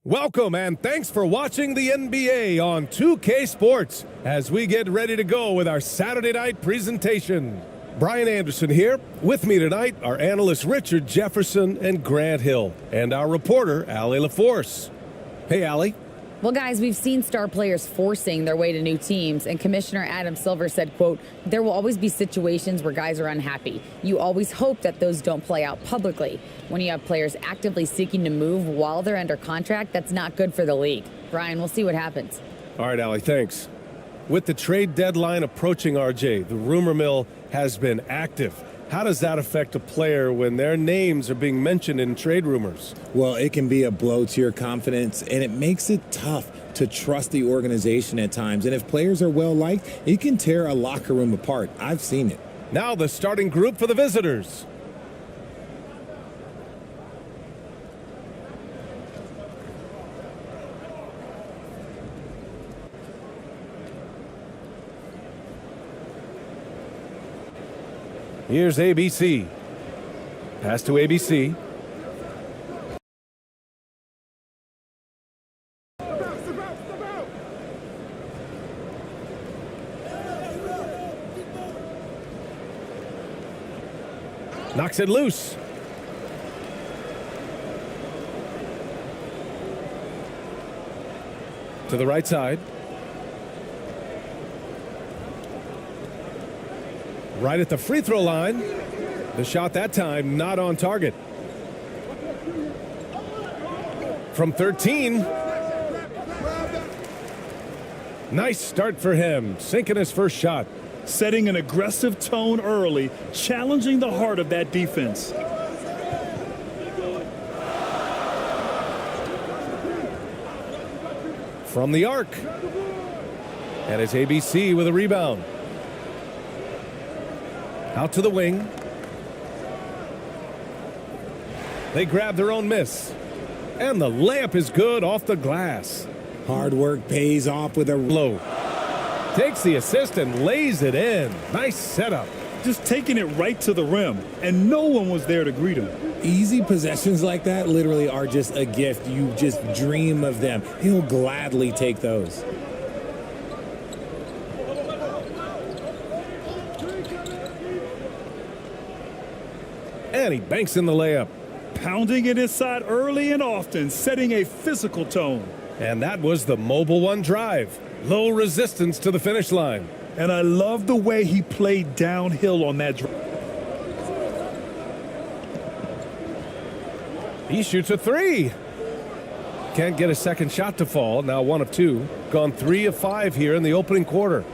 Welcome and thanks for watching the NBA on 2K Sports as we get ready to go with our Saturday night presentation. Brian Anderson here. With me tonight are analysts Richard Jefferson and Grant Hill, and our reporter, Allie LaForce. Hey, Allie. Well, guys, we've seen star players forcing their way to new teams, and Commissioner Adam Silver said, quote, "There will always be situations where guys are unhappy. You always hope that those don't play out publicly. When you have players actively seeking to move while they're under contract, that's not good for the league." Brian, we'll see what happens. All right, Allie, thanks. With the trade deadline approaching, RJ, the rumor mill has been active. How does that affect a player when their names are being mentioned in trade rumors? Well, it can be a blow to your confidence, and it makes it tough to trust the organization at times. And if players are well-liked, it can tear a locker room apart. I've seen it. Now the starting group for the visitors. Here's ABC. Pass to ABC. Knocks it loose. To the right side. Right at the free throw line. The shot that time not on target. From 13. Nice start for him, sinking his first shot. Setting an aggressive tone early, challenging the heart of that defense. From the arc. And it's ABC with a rebound. Out to the wing. They grab their own miss. And the layup is good off the glass. Hard work pays off with a Low. Takes the assist and lays it in. Nice setup. Just taking it right to the rim, and no one was there to greet him. easy possessions like that literally are just a gift. You just dream of them. He'll gladly take those. And he banks in the layup. Pounding it inside early and often, setting a physical tone. And that was the Mobile One drive. Low resistance to the finish line. And I love the way he played downhill on that drive. He shoots a three. Can't get a second shot to fall. Now 1 of 2. Gone 3 of 5 here in the opening quarter.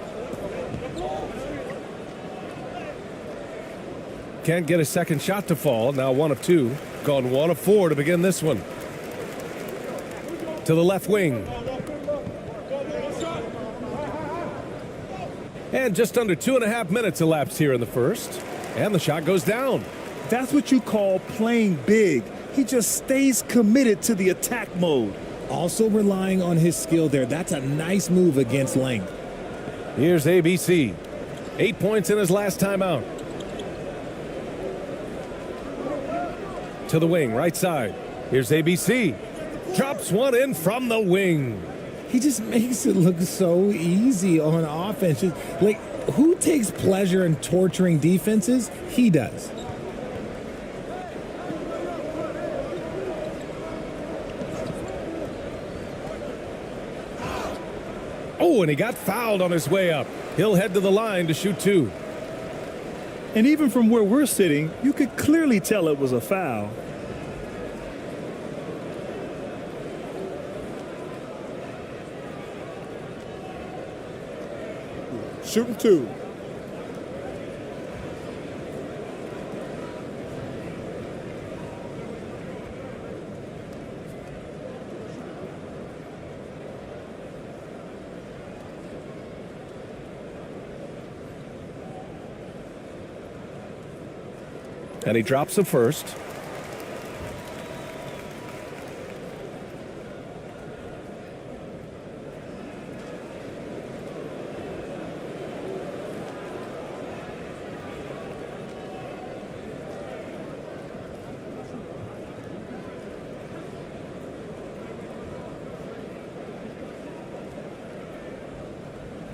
Can't get a second shot to fall. Now 1 of 2. Gone 1 of 4 to begin this one. To the left wing. And just under 2.5 minutes elapsed here in the first. And the shot goes down. That's what you call playing big. He just stays committed to the attack mode. Also relying on his skill there. That's a nice move against length. Here's ABC. 8 points in his last timeout. To the wing, right side. Here's ABC. Drops one in from the wing. He just makes it look so easy on offense. Like, who takes pleasure in torturing defenses? He does. Oh, and he got fouled on his way up. He'll head to the line to shoot 2. And even from where we're sitting, you could clearly tell it was a foul. Shooting 2. And he drops the first.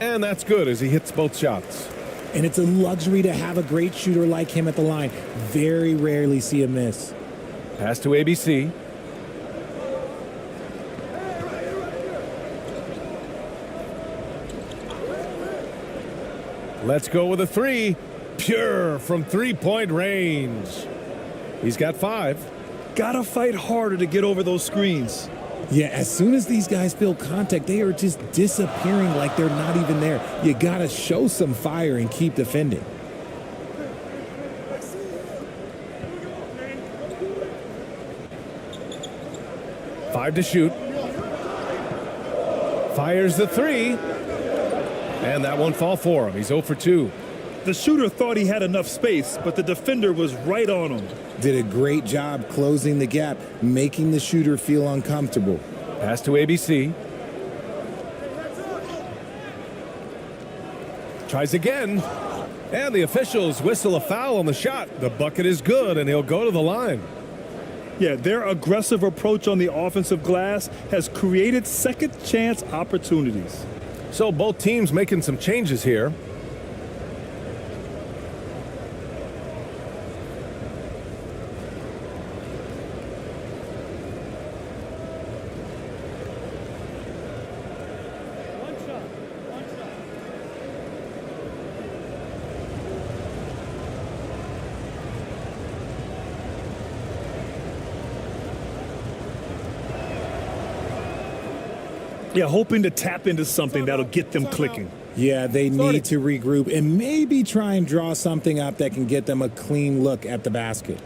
And that's good as he hits both shots. And it's a luxury to have a great shooter like him at the line. Very rarely see a miss. Pass to ABC. Let's go with a three. Pure from three-point range. He's got 5. Gotta fight harder to get over those screens. Yeah, as soon as these guys feel contact, they are just disappearing like they're not even there. You gotta show some fire and keep defending. Five to shoot. Fires the three. And that won't fall for him. He's 0 for 2. The shooter thought he had enough space, but the defender was right on him. Did a great job closing the gap, making the shooter feel uncomfortable. Pass to ABC. Tries again. And the officials whistle a foul on the shot. The bucket is good, and he'll go to the line. Yeah, their aggressive approach on the offensive glass has created second chance opportunities. So both teams making some changes here. Yeah, hoping to tap into something that'll get them clicking. Yeah, they need to regroup and maybe try and draw something up that can get them a clean look at the basket.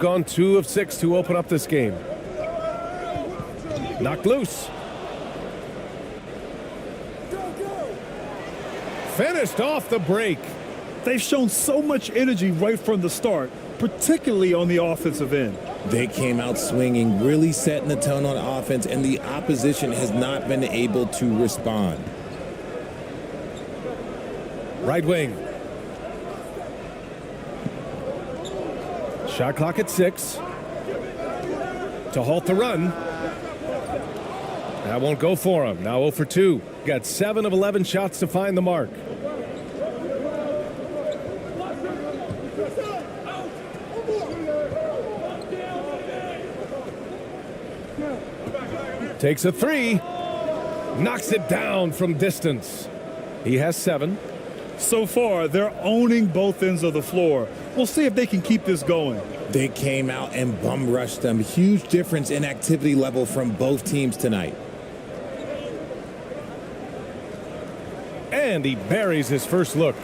Gone 2 of 6 to open up this game. Knocked loose. Finished off the break. They've shown so much energy right from the start, particularly on the offensive end. They came out swinging, really setting the tone on offense, and the opposition has not been able to respond. Right wing. Shot clock at 6. To halt the run. That won't go for him. Now 0 for 2. Got 7 of 11 shots to find the mark. Takes a 3. Knocks it down from distance. He has 7. So far, they're owning both ends of the floor. We'll see if they can keep this going. They came out and bum rushed them. Huge difference in activity level from both teams tonight. And he buries his first look.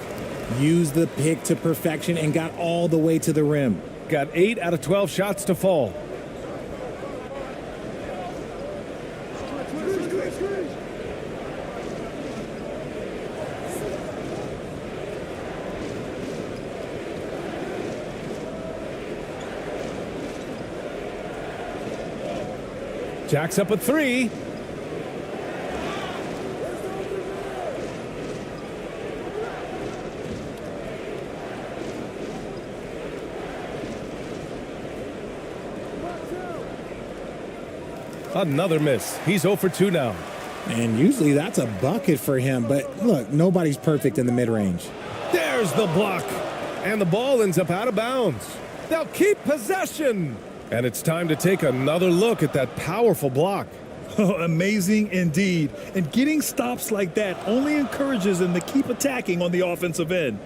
Used the pick to perfection and got all the way to the rim. Got 8 out of 12 shots to fall. Jacks up a three. Another miss. He's 0 for 2 now. And usually that's a bucket for him, but look, nobody's perfect in the mid-range. There's the block. And the ball ends up out of bounds. They'll keep possession. And it's time to take another look at that powerful block. Oh, amazing indeed. And getting stops like that only encourages them to keep attacking on the offensive end.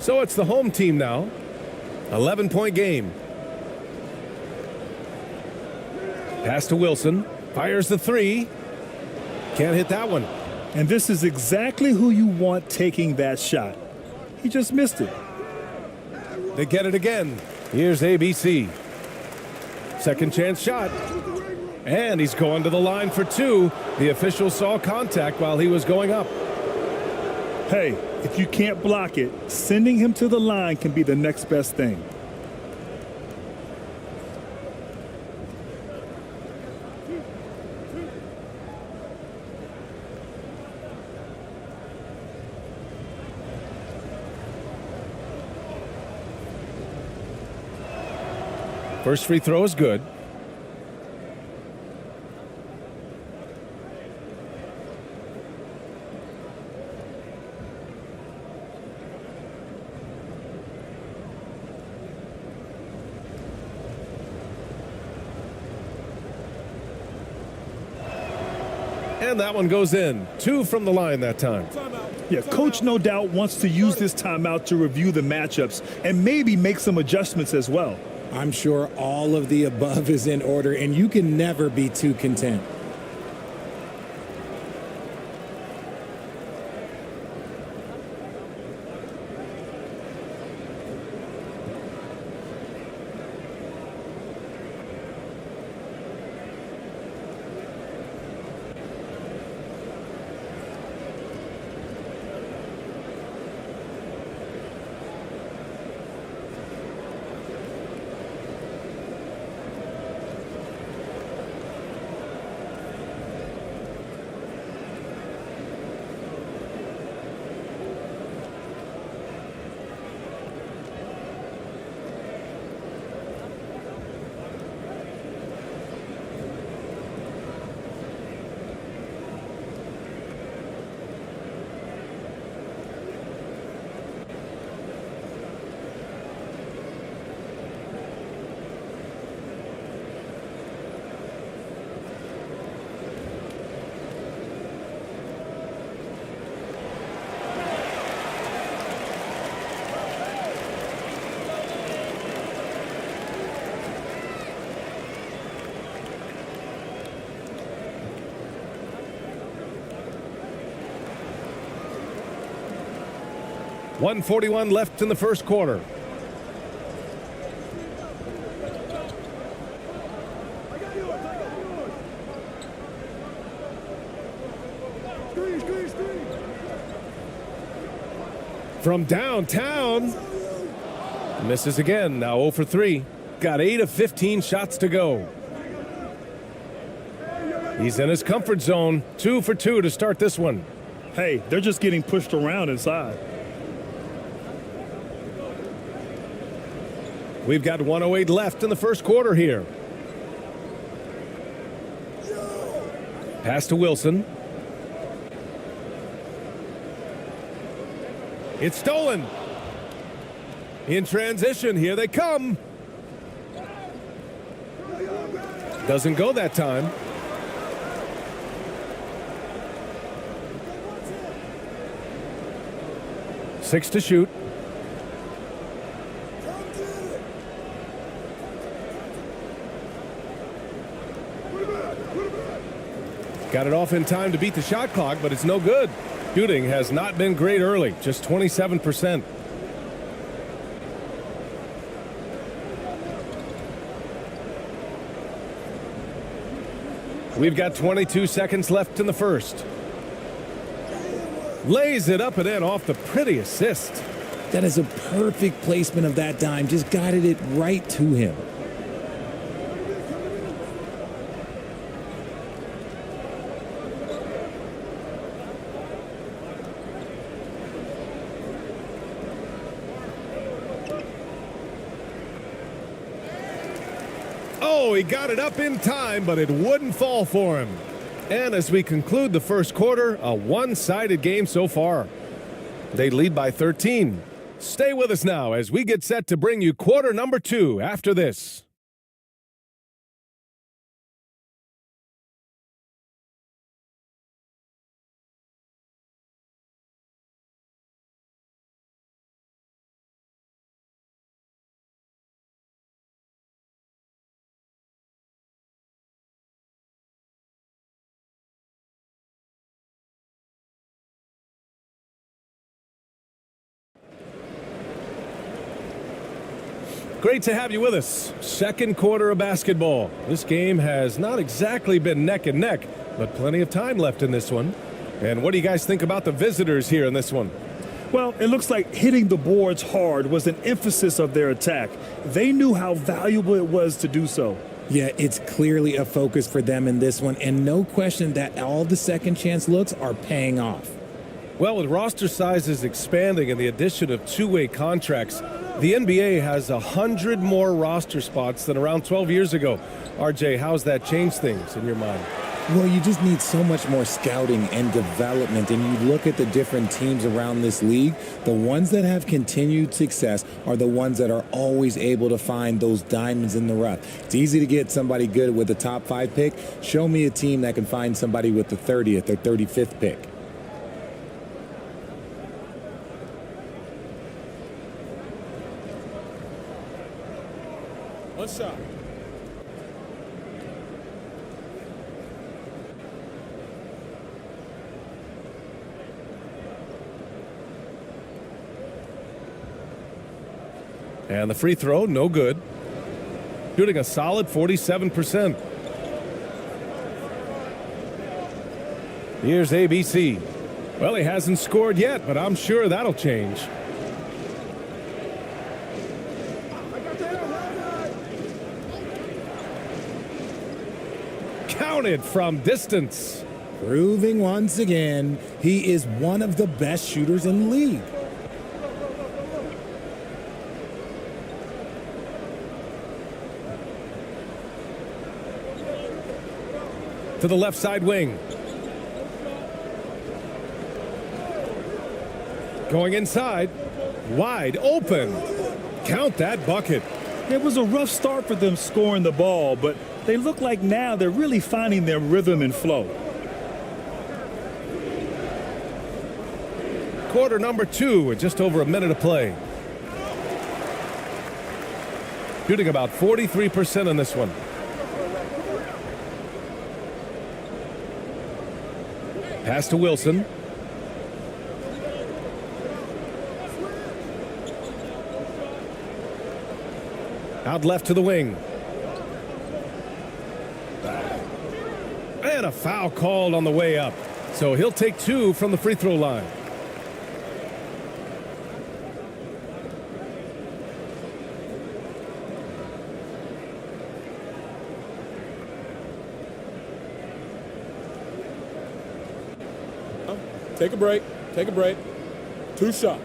So it's the home team now. 11-point game. Pass to Wilson. Fires the three. Can't hit that one. And this is exactly who you want taking that shot. He just missed it. They get it again. Here's ABC. Second chance shot. And he's going to the line for two. The official saw contact while he was going up. Hey, if you can't block it, sending him to the line can be the next best thing. First free throw is good. And that one goes in. 2 from the line that time. Yeah, coach no doubt wants to use this timeout to review the matchups and maybe make some adjustments as well. I'm sure all of the above is in order, and you can never be too content. .141 left in the first quarter. From downtown. Misses again. Now 0 for 3. Got 8 of 15 shots to go. He's in his comfort zone. 2 for 2 to start this one. Hey, they're just getting pushed around inside. We've got 1:08 left in the first quarter here. Pass to Wilson. It's stolen. In transition, here they come. Doesn't go that time. Six to shoot. Got it off in time to beat the shot clock, but it's no good. Shooting has not been great early, just 27%. We've got 22 seconds left in the first. Lays it up and in off the pretty assist. That is a perfect placement of that dime. Just guided it right to him. Oh, he got it up in time, but it wouldn't fall for him. And as we conclude the first quarter, a one-sided game so far. They lead by 13. Stay with us now as we get set to bring you quarter number 2 after this. Great to have you with us. Second quarter of basketball. This game has not exactly been neck and neck, but plenty of time left in this one. And what do you guys think about the visitors here in this one? Well, it looks like hitting the boards hard was an emphasis of their attack. They knew how valuable it was to do so. Yeah, it's clearly a focus for them in this one, and no question that all the second chance looks are paying off. Well, with roster sizes expanding and the addition of two-way contracts, the NBA has 100 more roster spots than around 12 years ago. RJ, how's that changed things in your mind? Well, you just need so much more scouting and development, and you look at the different teams around this league, the ones that have continued success are the ones that are always able to find those diamonds in the rough. It's easy to get somebody good with the top 5 pick. Show me a team that can find somebody with the 30th or 35th pick. One shot. And the free throw, no good. Shooting a solid 47%. Here's ABC. Well, he hasn't scored yet, but I'm sure that'll change. Counted from distance. Proving once again, he is one of the best shooters in the league. To the left side wing. Going inside. Wide open. Count that bucket. It was a rough start for them scoring the ball, but they look like now they're really finding their rhythm and flow. Quarter number 2 with just over a minute to play. Shooting about 43% in this one. Pass to Wilson. Out left to the wing. And a foul called on the way up. So he'll take 2 from the free throw line. Take a break. Take a break. 2 shots.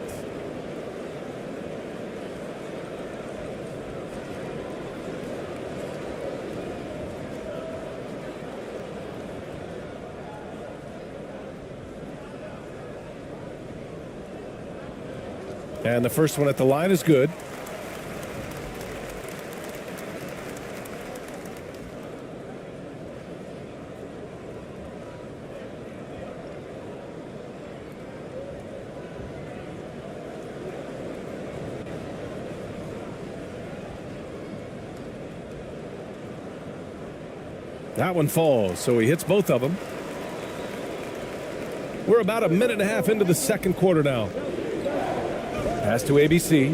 And the first one at the line is good. That one falls, so he hits both of them. We're about a minute and a half into the second quarter now. Pass to ABC.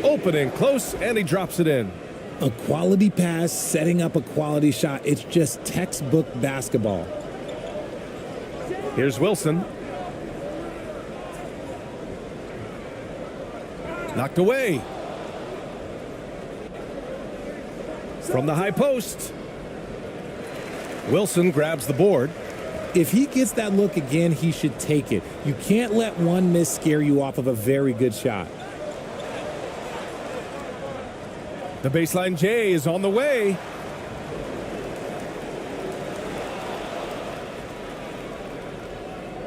Opening close, and he drops it in. A quality pass, setting up a quality shot. It's just textbook basketball. Here's Wilson. Knocked away. From the high post. Wilson grabs the board. If he gets that look again, he should take it. You can't let one miss scare you off of a very good shot. The baseline J is on the way.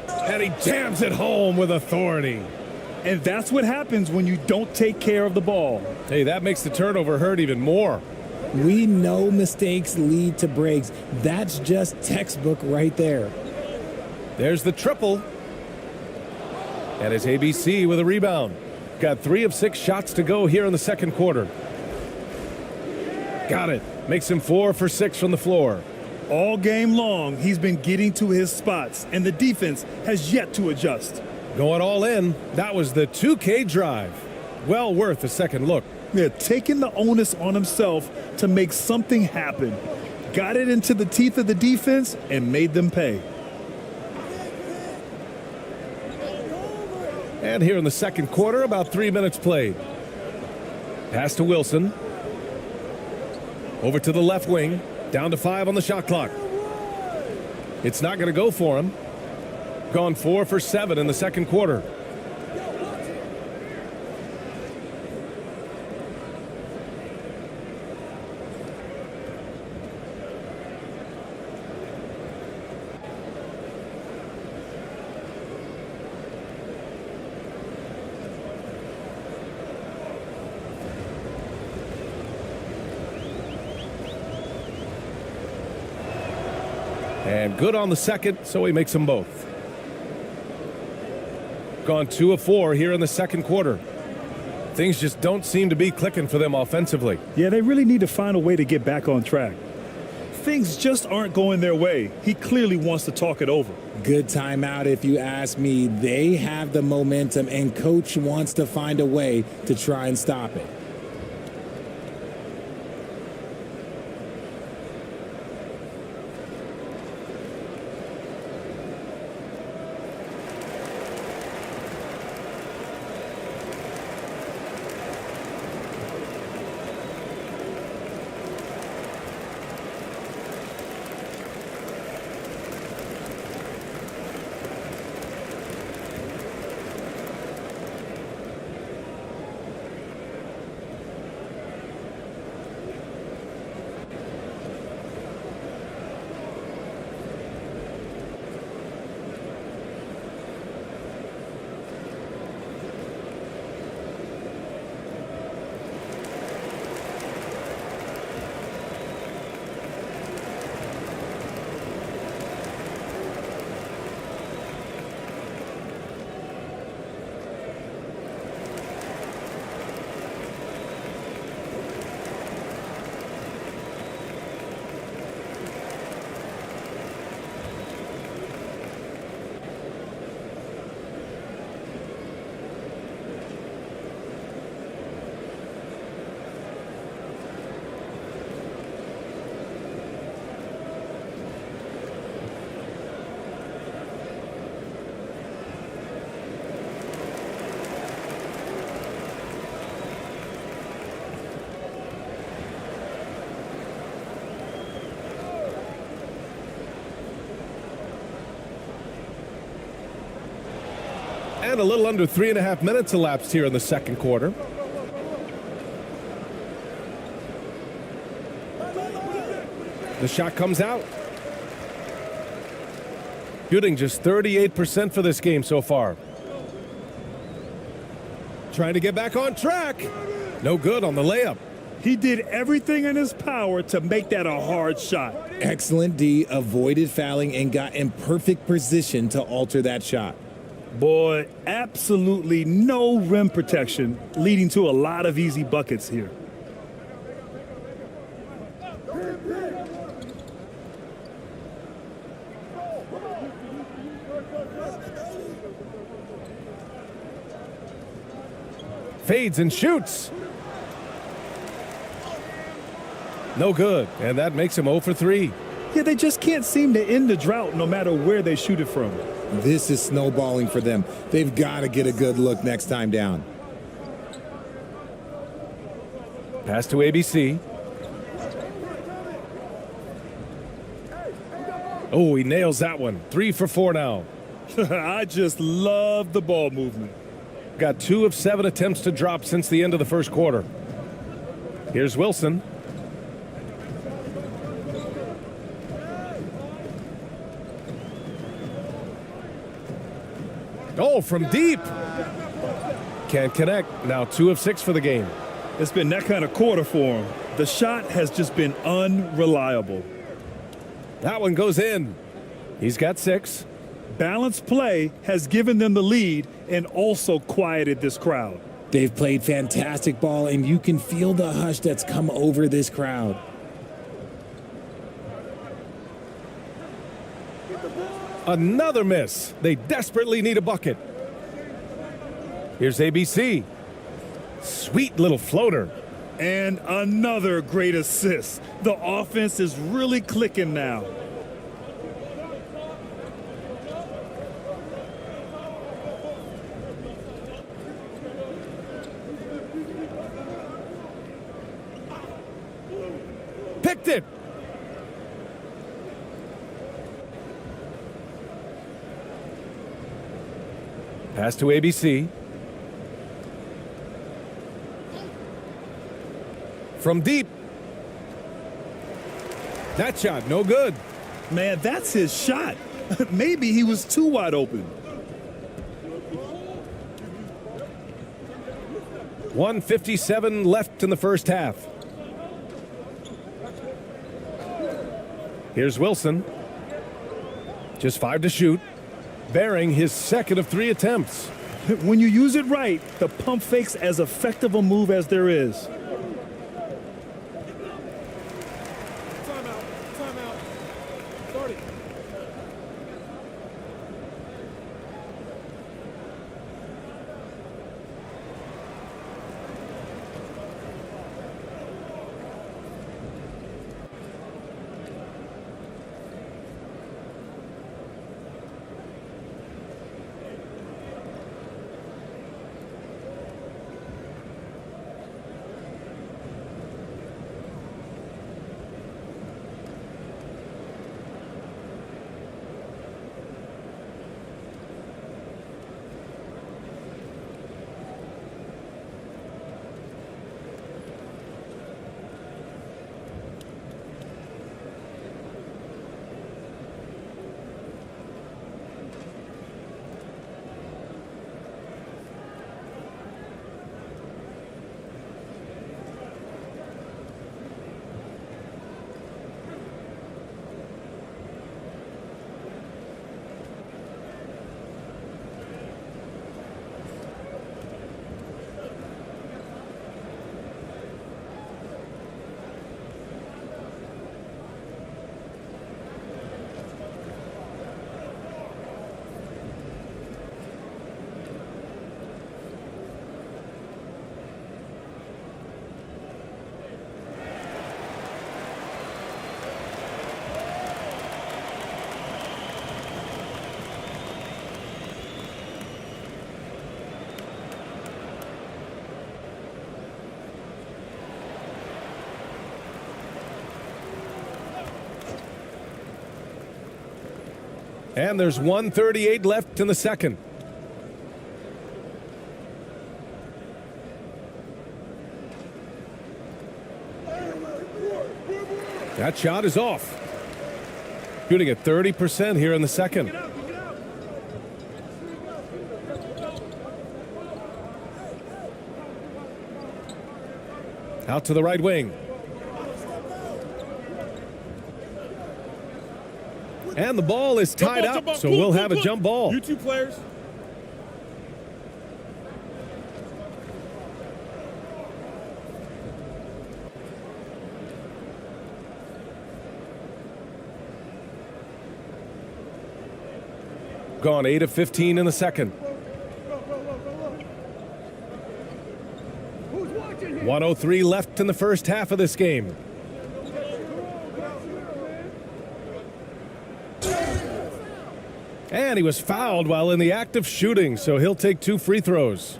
And he jams it home with authority. And that's what happens when you don't take care of the ball. Hey, that makes the turnover hurt even more. We know mistakes lead to breaks. That's just textbook right there. There's the triple. And it's ABC with a rebound. Got 3 of 6 shots to go here in the second quarter. Got it. Makes him 4 for 6 from the floor. All game long, he's been getting to his spots, and the defense has yet to adjust. Going all in. That was the 2K drive. Well worth a second look. Yeah, taking the onus on himself to make something happen. Got it into the teeth of the defense and made them pay. And here in the second quarter, about 3 minutes played. Pass to Wilson. Over to the left wing. Down to 5 on the shot clock. It's not going to go for him. Gone 4 for 7 in the second quarter. And good on the second, so he makes them both. Gone 2 of 4 here in the second quarter. Things just don't seem to be clicking for them offensively. Yeah, they really need to find a way to get back on track. Things just aren't going their way. He clearly wants to talk it over. Good timeout if you ask me. They have the momentum, and coach wants to find a way to try and stop it. And a little under 3.5 minutes elapsed here in the second quarter. The shot comes out. Shooting just 38% for this game so far. Trying to get back on track. No good on the layup. He did everything in his power to make that a hard shot. Excellent D, avoided fouling and got in perfect position to alter that shot. Boy, absolutely no rim protection, leading to a lot of easy buckets here. Fades and shoots. No good, and that makes him 0 for 3. Yeah, they just can't seem to end the drought no matter where they shoot it from. This is snowballing for them. They've got to get a good look next time down. Pass to ABC. Oh, he nails that one. 3 for 4 now. I just love the ball movement. Got 2 of 7 attempts to drop since the end of the first quarter. Here's Wilson. Oh, from deep. Can't connect. Now 2 of 6 for the game. It's been that kind of quarter for him. The shot has just been unreliable. That one goes in. He's got 6. Balanced play has given them the lead and also quieted this crowd. They've played fantastic ball, and you can feel the hush that's come over this crowd. Another miss. They desperately need a bucket. Here's ABC. Sweet little floater. And another great assist. The offense is really clicking now. Picked it. Pass to ABC. From deep. That shot, no good. Man, that's his shot. Maybe he was too wide open. 1:57 left in the first half. Here's Wilson. Just 5 to shoot. Bearing his second of 3 attempts. When you use it right, the pump fake's as effective a move as there is. Timeout. Start it. And there's 1:38 left in the second. That shot is off. Shooting at 30% here in the second. Out to the right wing. And the ball is tied up, so we'll have a jump ball. You two players. Gone 8 of 15 in the second. 1:03 left in the first half of this game. And he was fouled while in the act of shooting, so he'll take 2 free throws.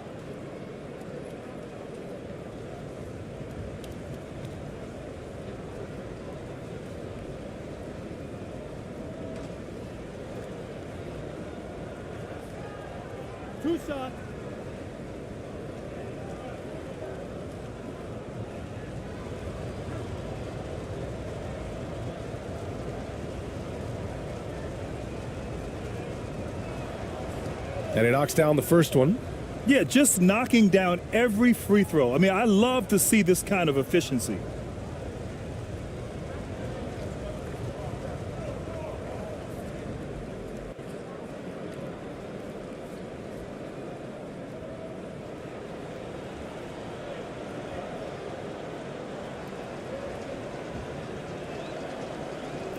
Two shot. And he knocks down the first one. Yeah, just knocking down every free throw. I mean, I love to see this kind of efficiency.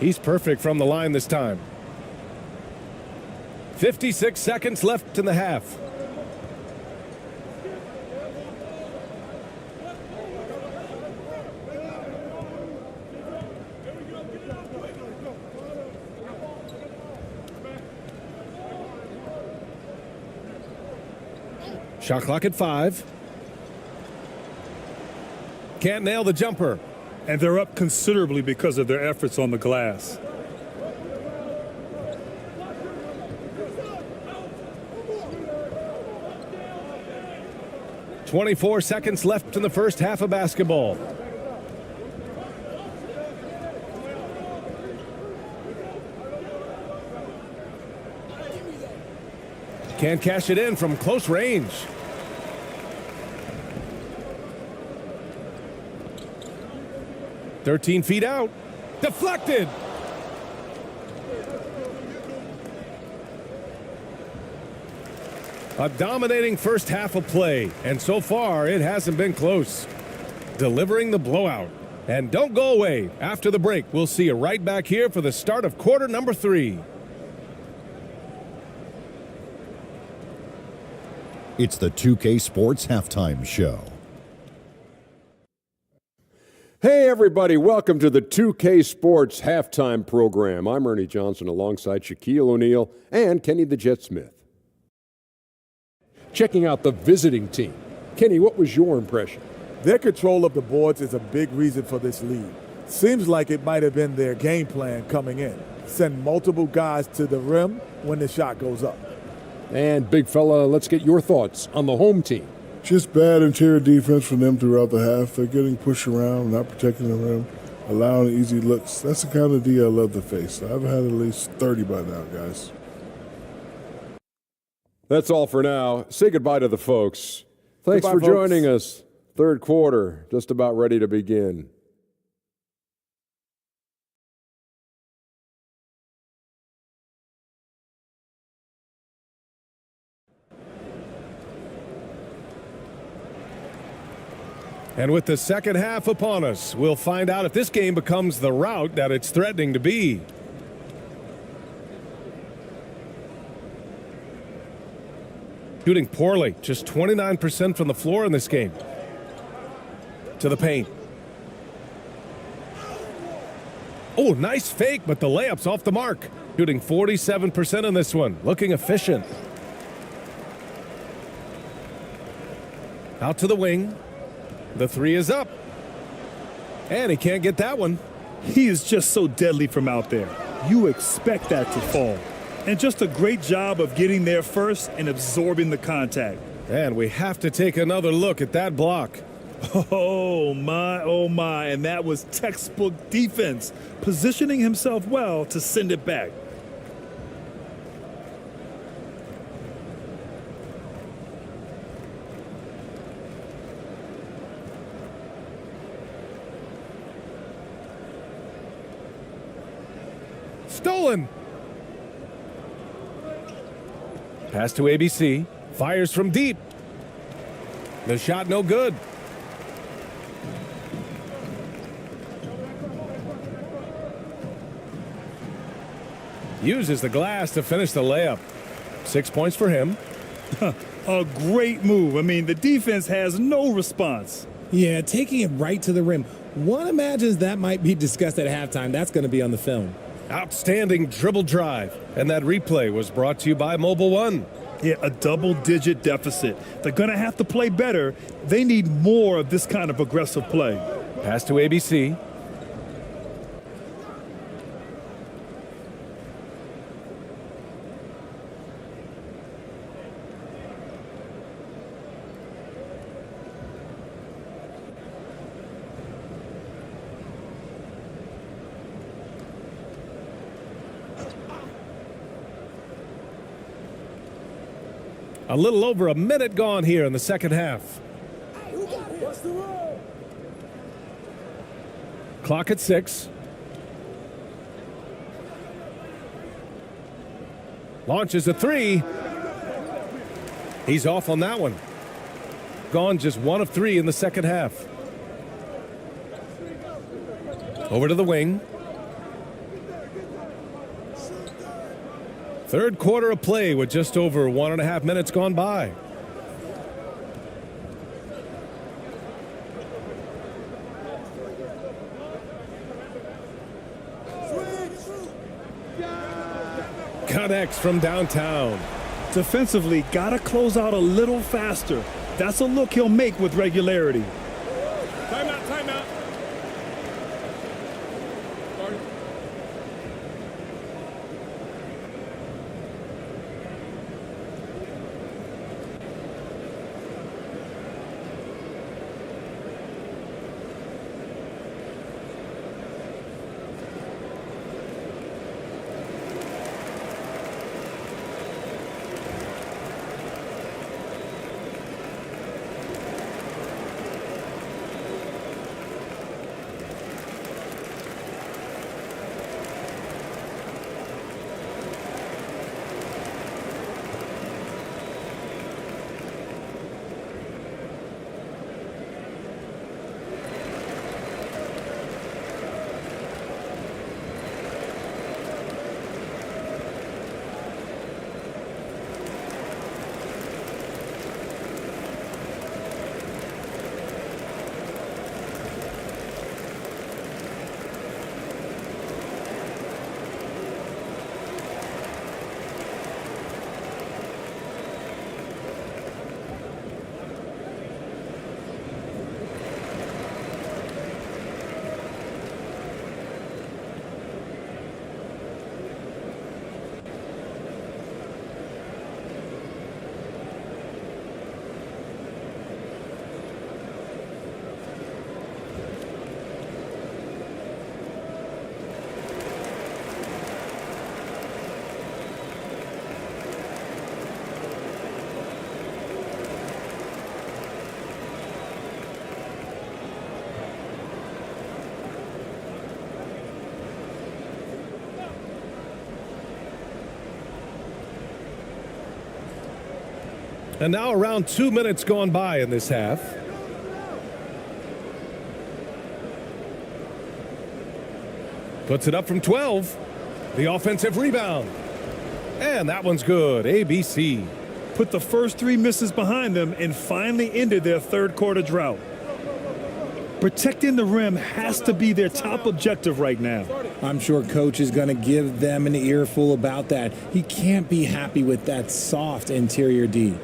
He's perfect from the line this time. 56 seconds left in the half. Shot clock at 5. Can't nail the jumper. And they're up considerably because of their efforts on the glass. .24 seconds left in the first half of basketball. Can't cash it in from close range. .13 feet out. Deflected. A dominating first half of play, and so far it hasn't been close. Delivering the blowout. And don't go away. After the break, we'll see you right back here for the start of quarter number 3. It's the 2K Sports Halftime Show. Hey everybody, welcome to the 2K Sports Halftime Program. I'm Ernie Johnson alongside Shaquille O'Neal and Kenny the Jet Smith. Checking out the visiting team. Kenny, what was your impression? Their control of the boards is a big reason for this lead. Seems like it might have been their game plan coming in. Send multiple guys to the rim when the shot goes up. And big fella, let's get your thoughts on the home team. Just bad interior defense from them throughout the half. They're getting pushed around, not protecting the rim, allowing easy looks. That's the kind of D I love to face. I've had at least 30 by now, guys. That's all for now. Say goodbye to the folks. Thanks for joining us. Third quarter, just about ready to begin. And with the second half upon us, we'll find out if this game becomes the rout that it's threatening to be. Shooting poorly, just 29% from the floor in this game. To the paint. Oh, nice fake, but the layup's off the mark. Shooting 47% in this one, looking efficient. Out to the wing. The 3 is up. And he can't get that one. He is just so deadly from out there. You expect that to fall. And just a great job of getting there first and absorbing the contact. And we have to take another look at that block. Oh my, and that was textbook defense, positioning himself well to send it back. Stolen. Pass to ABC. Fires from deep. The shot no good. Uses the glass to finish the layup. 6 points for him. A great move. I mean, the defense has no response. Yeah, taking it right to the rim. One imagines that might be discussed at halftime. That's going to be on the film. Outstanding dribble drive. And that replay was brought to you by Mobile One. Yeah, a double-digit deficit. They're going to have to play better. They need more of this kind of aggressive play. Pass to ABC. A little over a minute gone here in the second half. Clock at 6. Launches a 3. He's off on that one. Gone just 1 of 3 in the second half. Over to the wing. Third quarter of play with just over 1.5 minutes gone by. Connects from downtown. Defensively, got to close out a little faster. That's a look he'll make with regularity. Timeout, timeout. And now around 2 minutes gone by in this half. Puts it up from 12. The offensive rebound. And that one's good. ABC. Put the first 3 misses behind them and finally ended their third quarter drought. Protecting the rim has to be their top objective right now. I'm sure coach is going to give them an earful about that. He can't be happy with that soft interior D.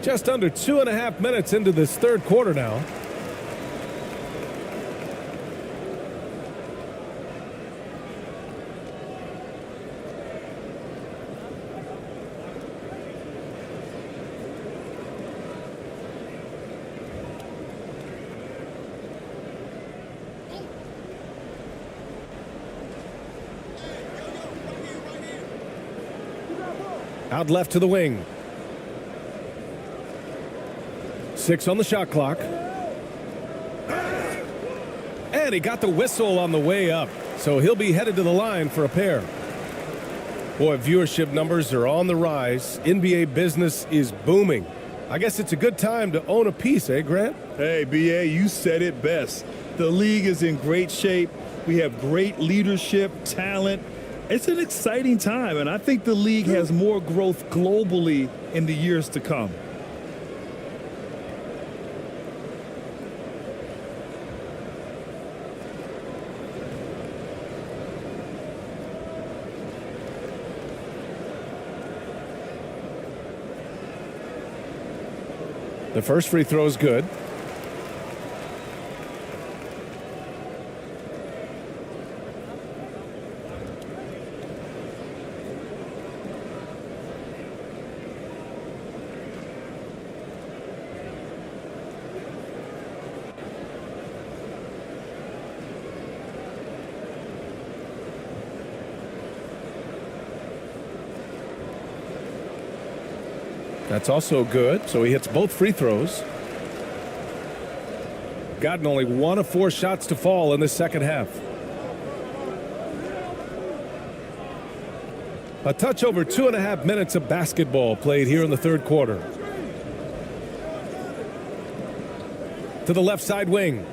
Just under 2.5 minutes into this third quarter now. Out left to the wing. 6 on the shot clock. And he got the whistle on the way up, so he'll be headed to the line for a pair. Boy, viewership numbers are on the rise. NBA business is booming. I guess it's a good time to own a piece, eh, Grant? Hey, BA, you said it best. The league is in great shape. We have great leadership, talent. It's an exciting time, and I think the league has more growth globally in the years to come. The first free throw is good. That's also good, so he hits both free throws. Gotten only 1 of 4 shots to fall in the second half. A touch over 2.5 minutes of basketball played here in the third quarter. To the left side wing.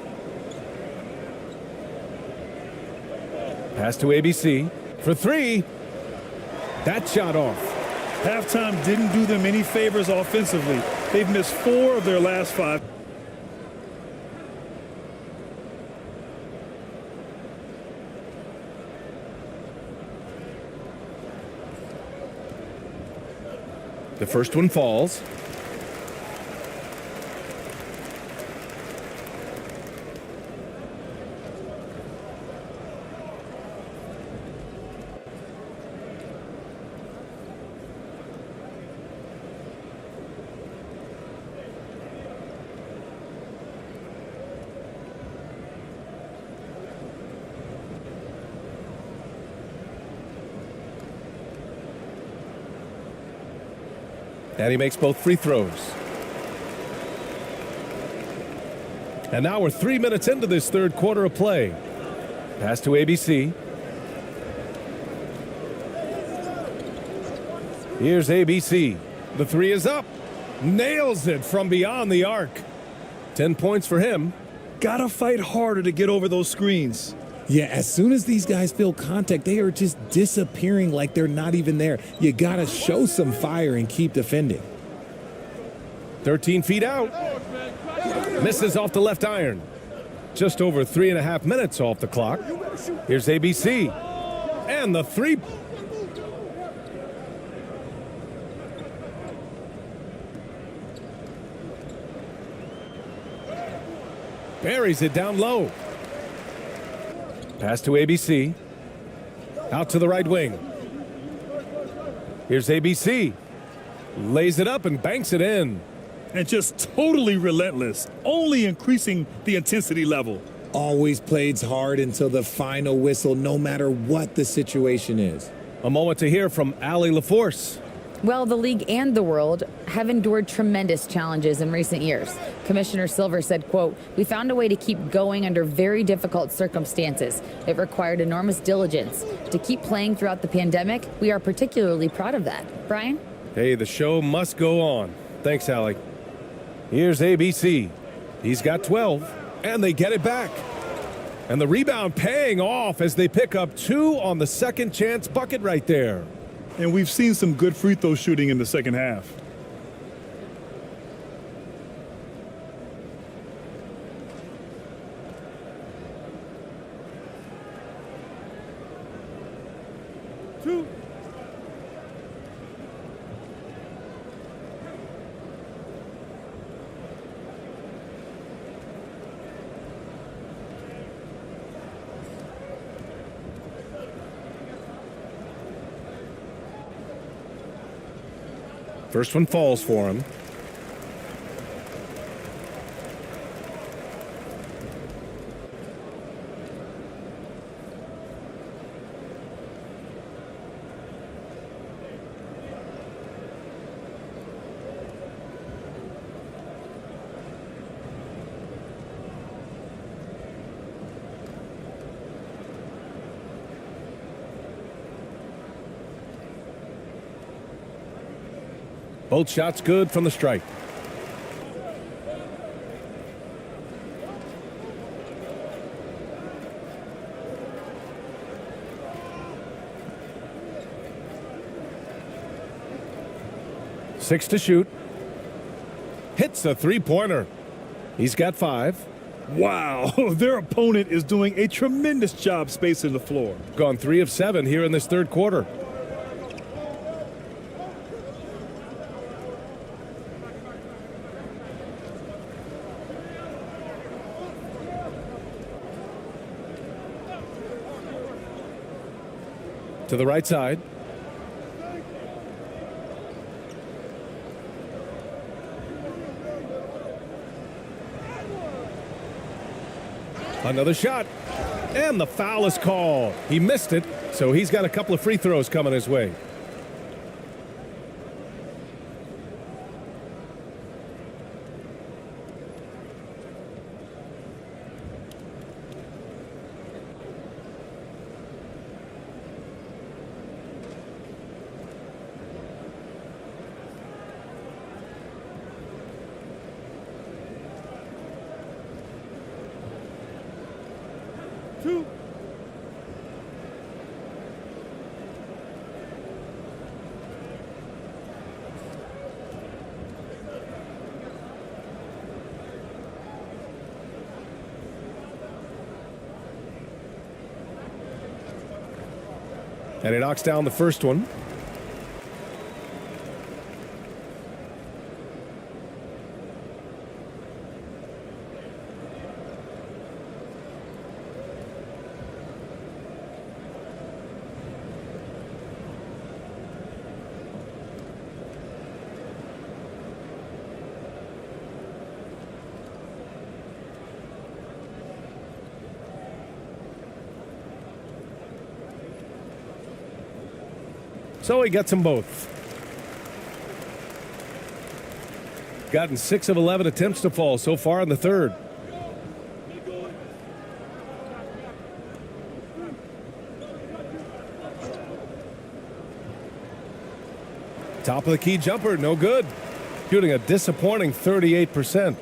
Pass to ABC for 3. That shot off. Halftime didn't do them any favors offensively. They've missed 4 of their last 5. The first one falls. And he makes both free throws. And now we're 3 minutes into this third quarter of play. Pass to ABC. Here's ABC. The 3 is up. Nails it from beyond the arc. 10 points for him. Gotta fight harder to get over those screens. Yeah, as soon as these guys feel contact, they are just disappearing like they're not even there. You got to show some fire and keep defending. 13 feet out. Misses off the left iron. Just over 3.5 minutes off the clock. Here's ABC. And the 3. Buries it down low. Pass to ABC. Out to the right wing. Here's ABC. Lays it up and banks it in. And just totally relentless, only increasing the intensity level. Always plays hard until the final whistle, no matter what the situation is. A moment to hear from Allie LaForce. Well, the league and the world have endured tremendous challenges in recent years. Commissioner Silver said, quote, "We found a way to keep going under very difficult circumstances. It required enormous diligence. To keep playing throughout the pandemic, we are particularly proud of that." Brian? Hey, the show must go on. Thanks, Allie. Here's ABC. He's got 12, and they get it back. And the rebound paying off as they pick up 2 on the second chance bucket right there. And we've seen some good free throw shooting in the second half. First one falls for him. Both shots good from the strike. Six to shoot. Hits a three-pointer. He's got 5. Wow, their opponent is doing a tremendous job spacing the floor. Gone 3 of 7 here in this third quarter. To the right side. Another shot. And the foul is called. He missed it, so he's got a couple of free throws coming his way. And he knocks down the first one. So he gets them both. Gotten 6 of 11 attempts to fall so far in the third. Top of the key jumper, no good. Shooting a disappointing 38%.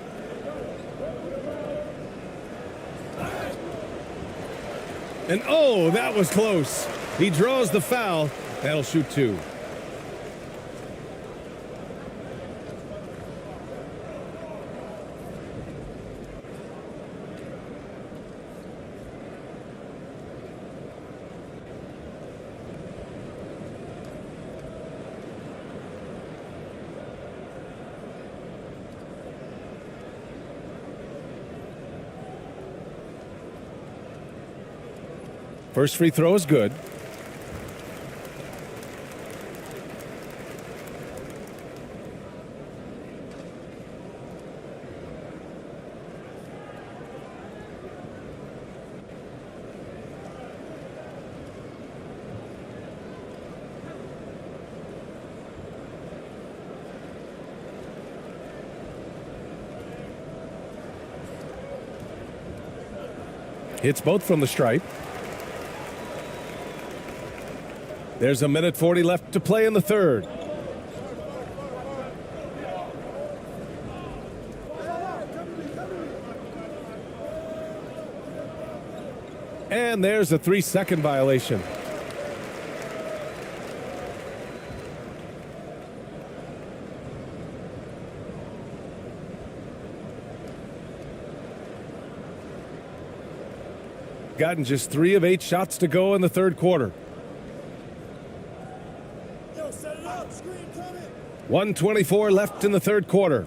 And oh, that was close. He draws the foul. That'll shoot 2. First free throw is good. Hits both from the stripe. There's a minute 40 left to play in the third. And there's a 3-second violation. Gotten just 3 of 8 shots to go in the third quarter. 1:24 left in the third quarter.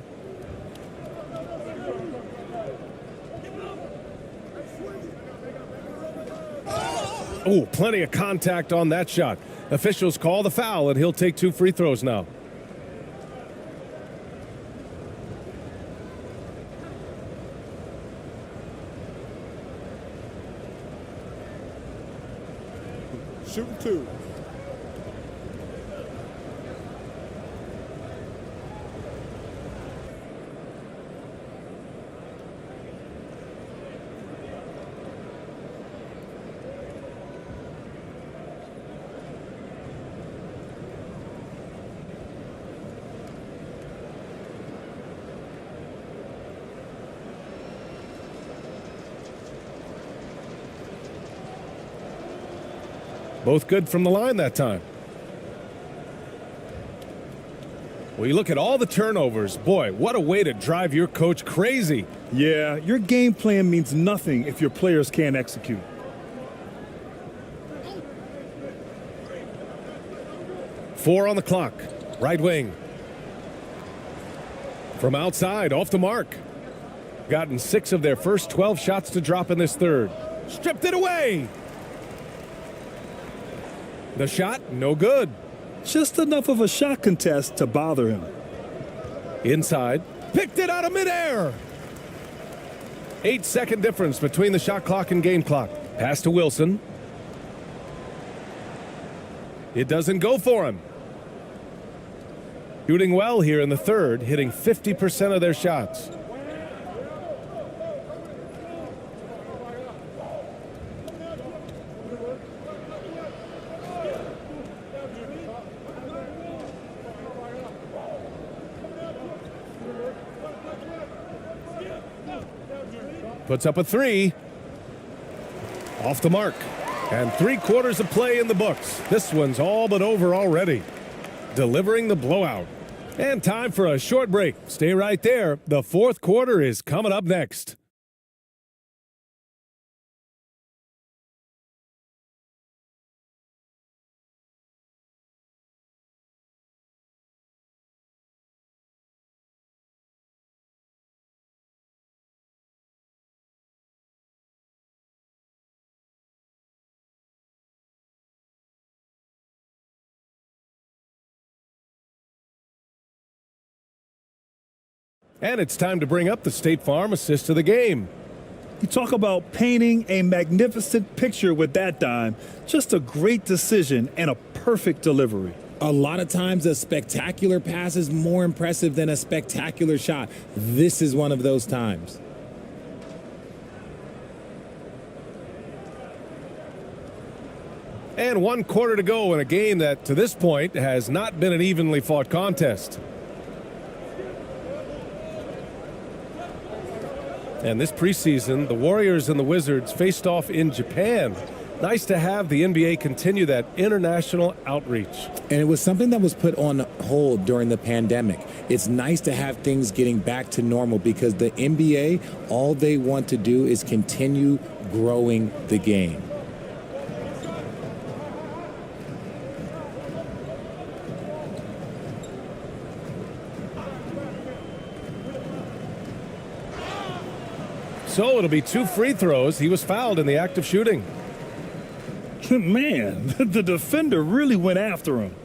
Oh, plenty of contact on that shot. Officials call the foul, and he'll take 2 free throws now. Shooting 2. Both good from the line that time. Well, you look at all the turnovers. Boy, what a way to drive your coach crazy. Yeah, your game plan means nothing if your players can't execute. Four on the clock. Right wing. From outside, off the mark. Gotten 6 of their first 12 shots to drop in this third. Stripped it away. The shot, no good. Just enough of a shot contest to bother him. Inside. Picked it out of midair. 8-second difference between the shot clock and game clock. Pass to Wilson. It doesn't go for him. Shooting well here in the third, hitting 50% of their shots. Puts up a 3. Off the mark. And 3/4 of play in the books. This one's all but over already. Delivering the blowout. And time for a short break. Stay right there. The fourth quarter is coming up next. And it's time to bring up the State Farm assist of the game. You talk about painting a magnificent picture with that dime. Just a great decision and a perfect delivery. A lot of times a spectacular pass is more impressive than a spectacular shot. This is one of those times. And 1 quarter to go in a game that, to this point, has not been an evenly fought contest. And this preseason, the Warriors and the Wizards faced off in Japan. Nice to have the NBA continue that international outreach. And it was something that was put on hold during the pandemic. It's nice to have things getting back to normal because the NBA, all they want to do is continue growing the game. So it'll be 2 free throws. He was fouled in the act of shooting. Man, the defender really went after him.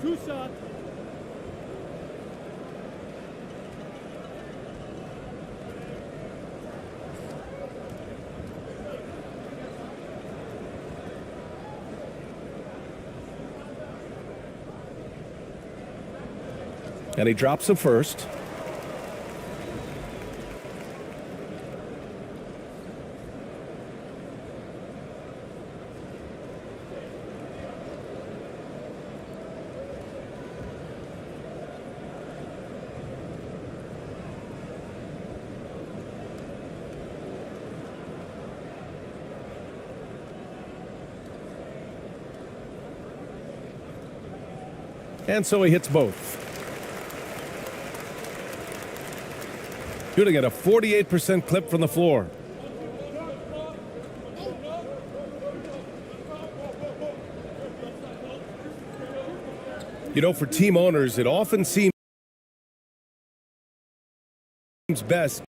Two shots. And he drops the first. And so he hits both. Shooting at a 48% clip from the floor. You know, for team owners, it often seems best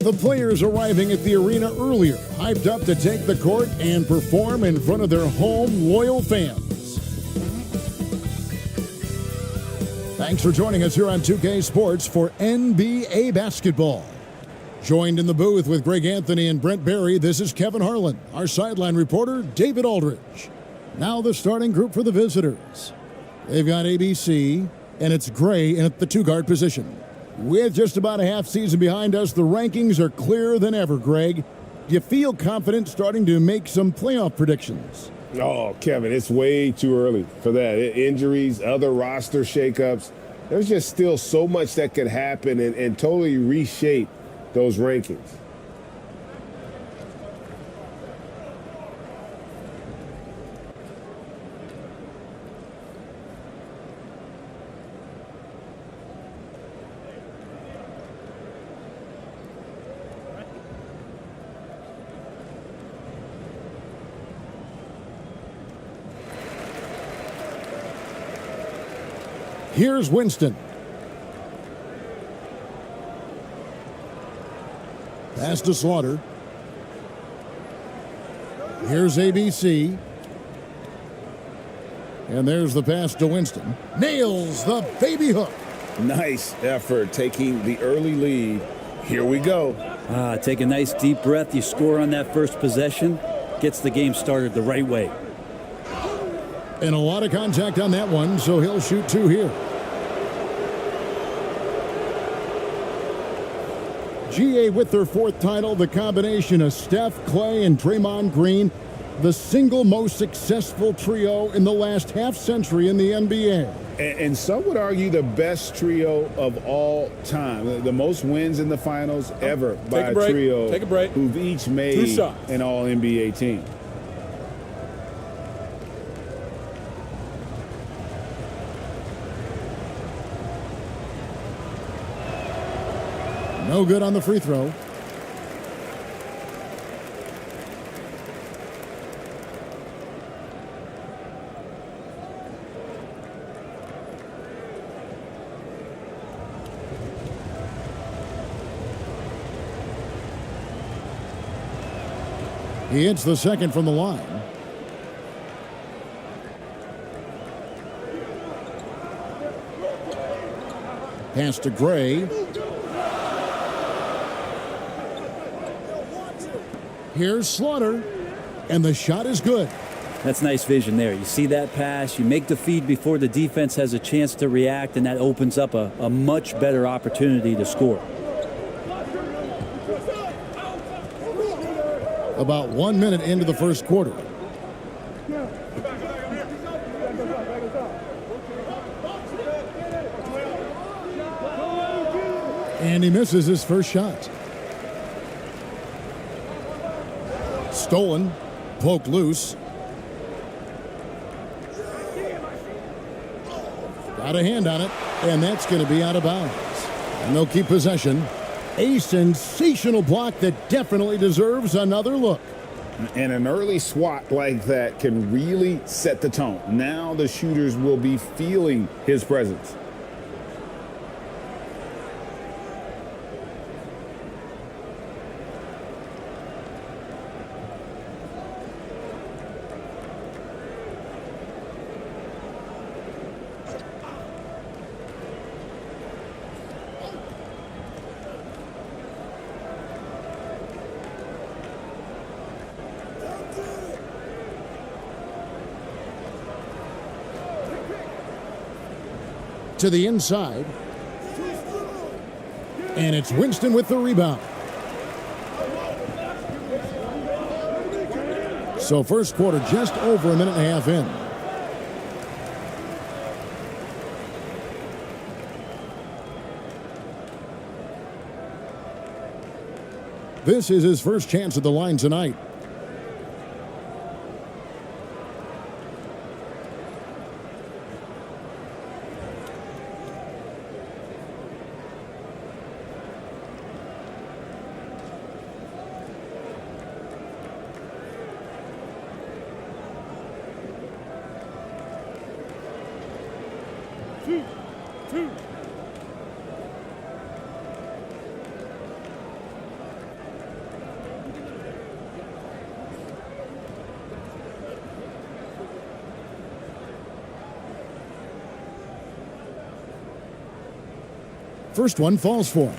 The players arriving at the arena earlier, hyped up to take the court and perform in front of their home loyal fans. Thanks for joining us here on 2K Sports for NBA basketball. Joined in the booth with Greg Anthony and Brent Barry, this is Kevin Harlan. Our sideline reporter, David Aldridge. Now the starting group for the visitors. They've got ABC, and it's Gray in at the two-guard position. With just about a half season behind us, the rankings are clearer than ever, Greg. Do you feel confident starting to make some playoff predictions? Oh, Kevin, it's way too early for that. Injuries, other roster shakeups. There's just still so much that could happen and totally reshape those rankings. Here's Winston. Pass to Slaughter. Here's ABC. And there's the pass to Winston. Nails the baby hook. Nice effort taking the early lead. Here we go. Take a nice deep breath. You score on that first possession. Gets the game started the right way. And a lot of contact on that one, so he'll shoot two here. GA with their fourth title, the combination of Steph, Clay, and Draymond Green, the single most successful trio in the last half century in the NBA. And some would argue the best trio of all time. The most wins in the finals ever by a trio who've each made an all-NBA team. No good on the free throw. He hits the second from the line. Pass to Gray. Here's Slaughter, and the shot is good. That's nice vision there. You see that pass, you make the feed before the defense has a chance to react, and that opens up a much better opportunity to score. About 1 minute into the first quarter. And he misses his first shot. Stolen, poked loose. Got a hand on it, and that's going to be out of bounds. And they'll keep possession. A sensational block that definitely deserves another look. And an early swat like that can really set the tone. Now the shooters will be feeling his presence. To the inside. And it's Winston with the rebound. So first quarter just over a minute and a half in. This is his first chance at the line tonight. first one falls for him.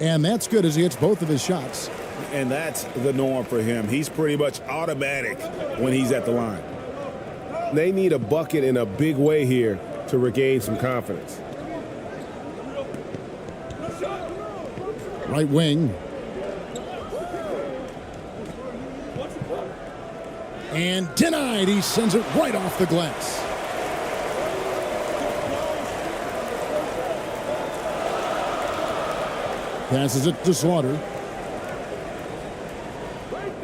And that's good as he hits both of his shots. And that's the norm for him. He's pretty much automatic when he's at the line. They need a bucket in a big way here to regain some confidence. Right wing. And denied. He sends it right off the glass. Passes it to Slaughter.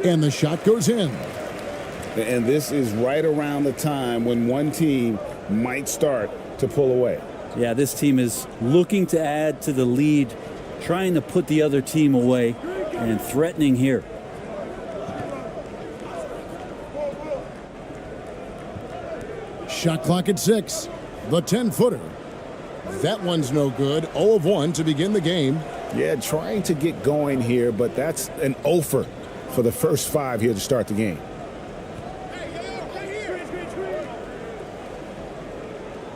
And the shot goes in. And this is right around the time when one team might start to pull away. Yeah, this team is looking to add to the lead, trying to put the other team away, and threatening here. Shot clock at 6. The 10-footer. That one's no good. 0 of 1 to begin the game. Yeah, trying to get going here, but that's an offer for the first 5 here to start the game.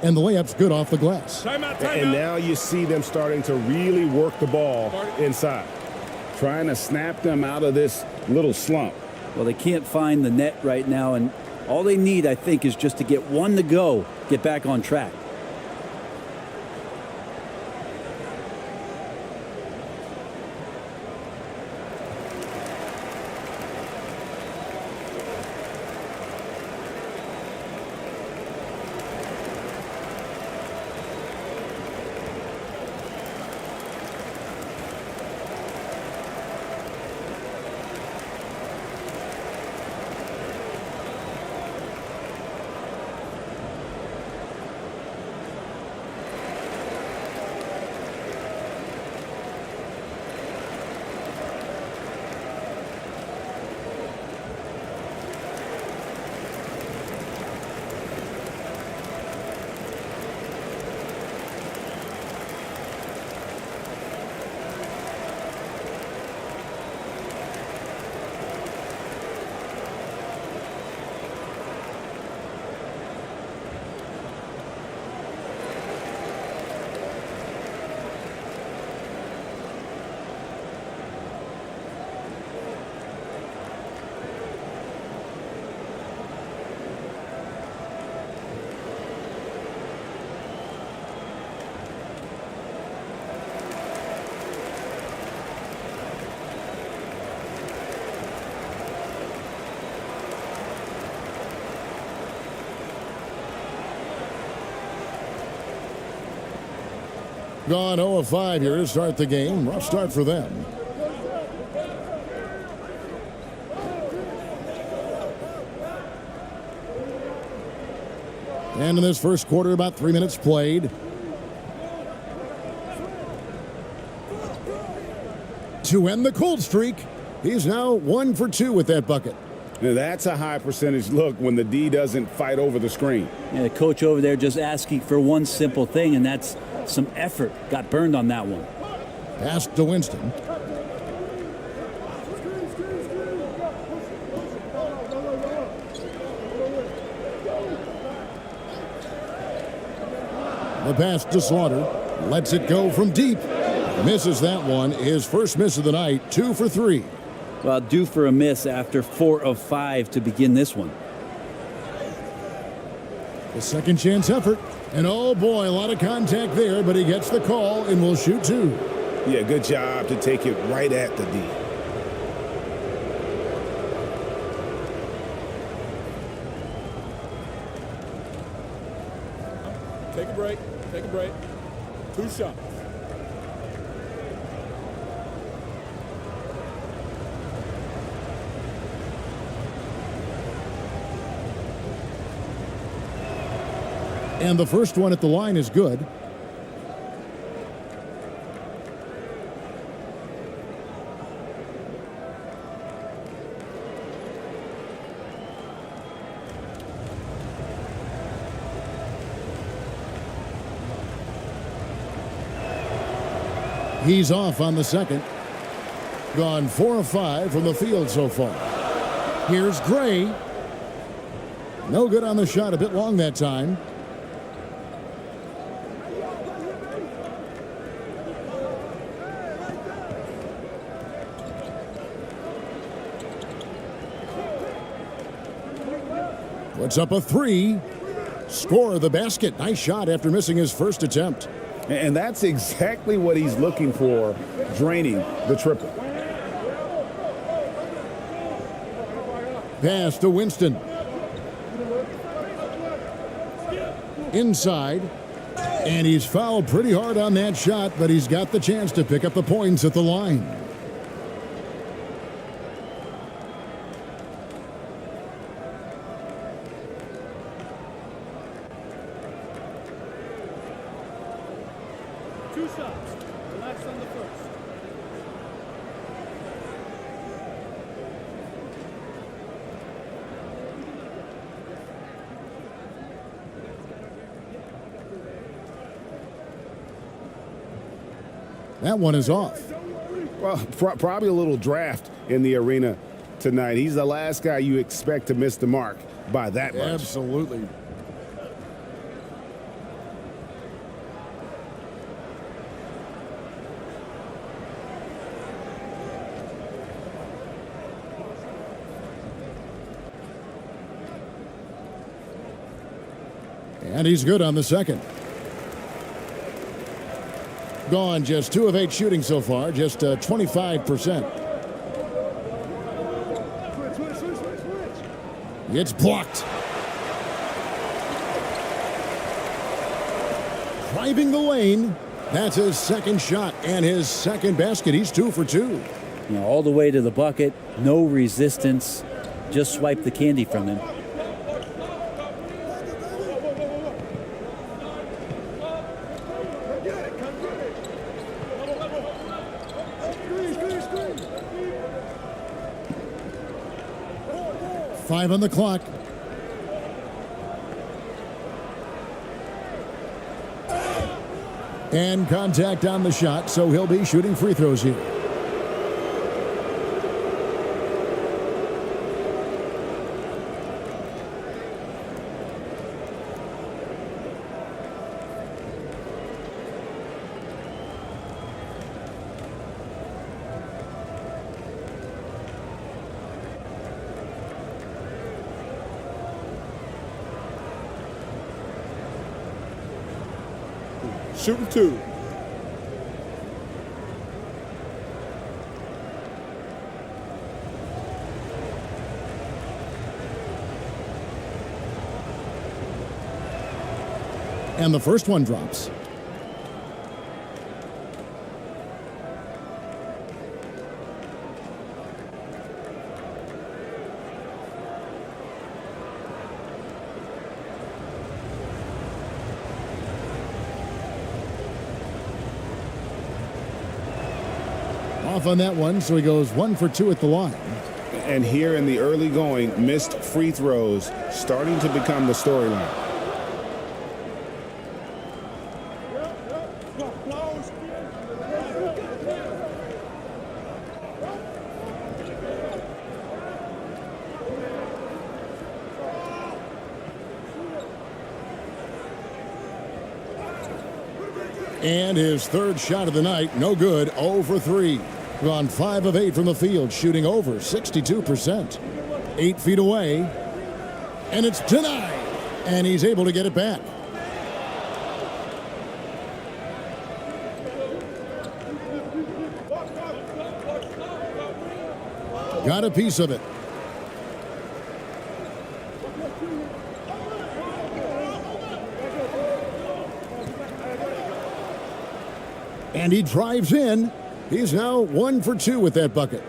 And the layup's good off the glass. Timeout. And now you see them starting to really work the ball inside. Trying to snap them out of this little slump. Well, they can't find the net right now, and all they need, I think, is just to get one to go, get back on track. Gone 0 of 5 here to start the game. Rough start for them. And in this first quarter, about 3 minutes played. To end the cold streak, he's now 1 for 2 with that bucket. Now that's a high percentage look when the D doesn't fight over the screen. Yeah, the coach over there just asking for one simple thing, and that's some effort. Got burned on that one. Pass to Winston. The pass to Slaughter. Lets it go from deep. Misses that one. His first miss of the night. 2 for 3. Well, due for a miss after 4 of 5 to begin this one. The second chance effort. And oh boy, a lot of contact there, but he gets the call and will shoot 2. Yeah, good job to take it right at the D. Take a break. Take a break. 2 shots. And the first one at the line is good. He's off on the second. Gone 4 of 5 from the field so far. Here's Gray. No good on the shot, a bit long that time. Puts up a 3. Score the basket. Nice shot after missing his first attempt. And that's exactly what he's looking for, draining the triple. Pass to Winston. Inside. And he's fouled pretty hard on that shot, but he's got the chance to pick up the points at the line. Two shots. Relax on the first. That one is off. Well, probably a little draft in the arena tonight. He's the last guy you expect to miss the mark by that much. Absolutely. And he's good on the second. Gone just 2 of 8 shooting so far, just 25%. It's blocked. Driving the lane. That's his second shot and his second basket. He's 2 for 2. You know, all the way to the bucket, no resistance, just swipe the candy from him. Five on the clock. And contact on the shot, so he'll be shooting free throws here. Shooting 2. And the first one drops. Off on that one, so he goes 1 for 2 at the line. And here in the early going, missed free throws starting to become the storyline. And his third shot of the night, no good, 0 for 3. Gone 5 of 8 from the field, shooting over 62%. 8 feet away, and it's denied. And he's able to get it back. Got a piece of it. And he drives in. He's now 1 for 2 with that bucket.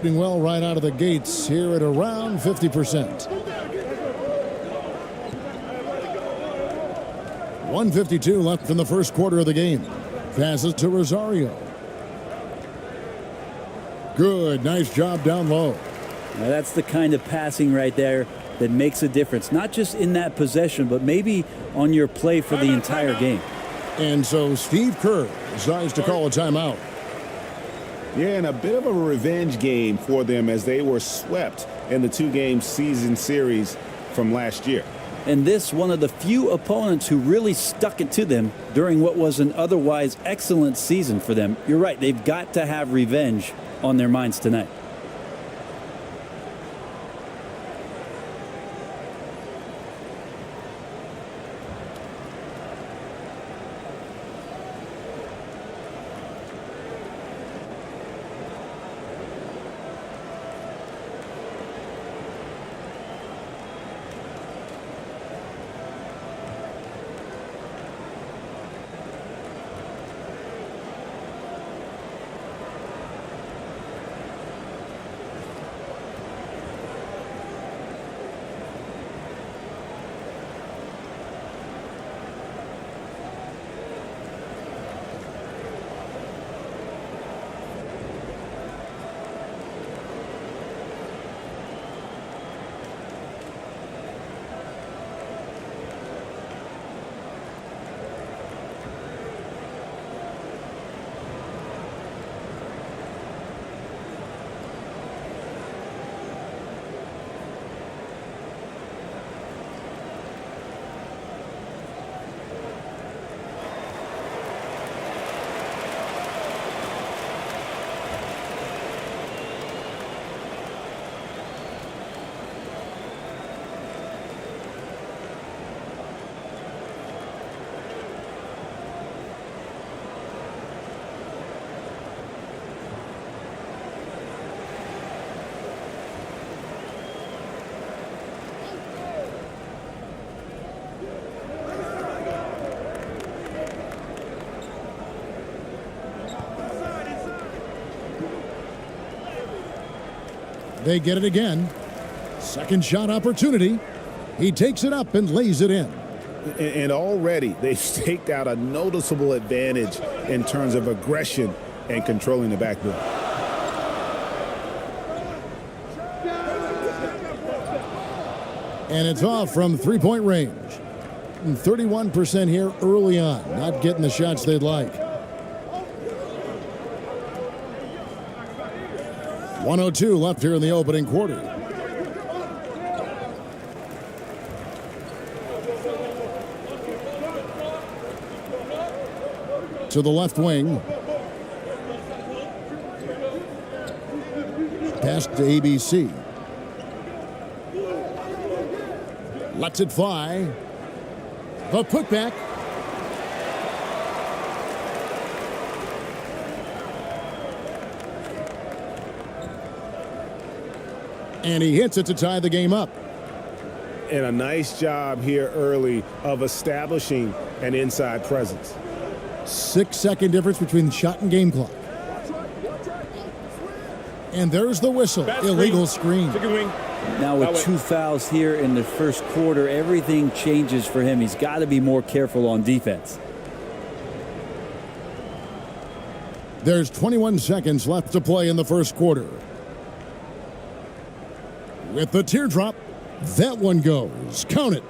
Doing well right out of the gates here at around 50%. 1:52 left in the first quarter of the game. Passes to Rosario. Good, nice job down low. Now that's the kind of passing right there that makes a difference. Not just in that possession, but maybe on your play for the entire game. And so Steve Kerr decides to call a timeout. Yeah, and a bit of a revenge game for them as they were swept in the 2-game season series from last year. And this, one of the few opponents who really stuck it to them during what was an otherwise excellent season for them. You're right, they've got to have revenge on their minds tonight. They get it again. Second shot opportunity. He takes it up and lays it in. And already they've staked out a noticeable advantage in terms of aggression and controlling the backboard. And it's off from three-point range. 31% here early on. Not getting the shots they'd like. 1:02 left here in the opening quarter. To the left wing. Pass to ABC. Lets it fly. The putback. And he hits it to tie the game up. And a nice job here early of establishing an inside presence. 6-second difference between shot and game clock. And there's the whistle. Illegal screen. Now with 2 fouls here in the first quarter, everything changes for him. He's got to be more careful on defense. There's 21 seconds left to play in the first quarter. With the teardrop, that one goes. Count it.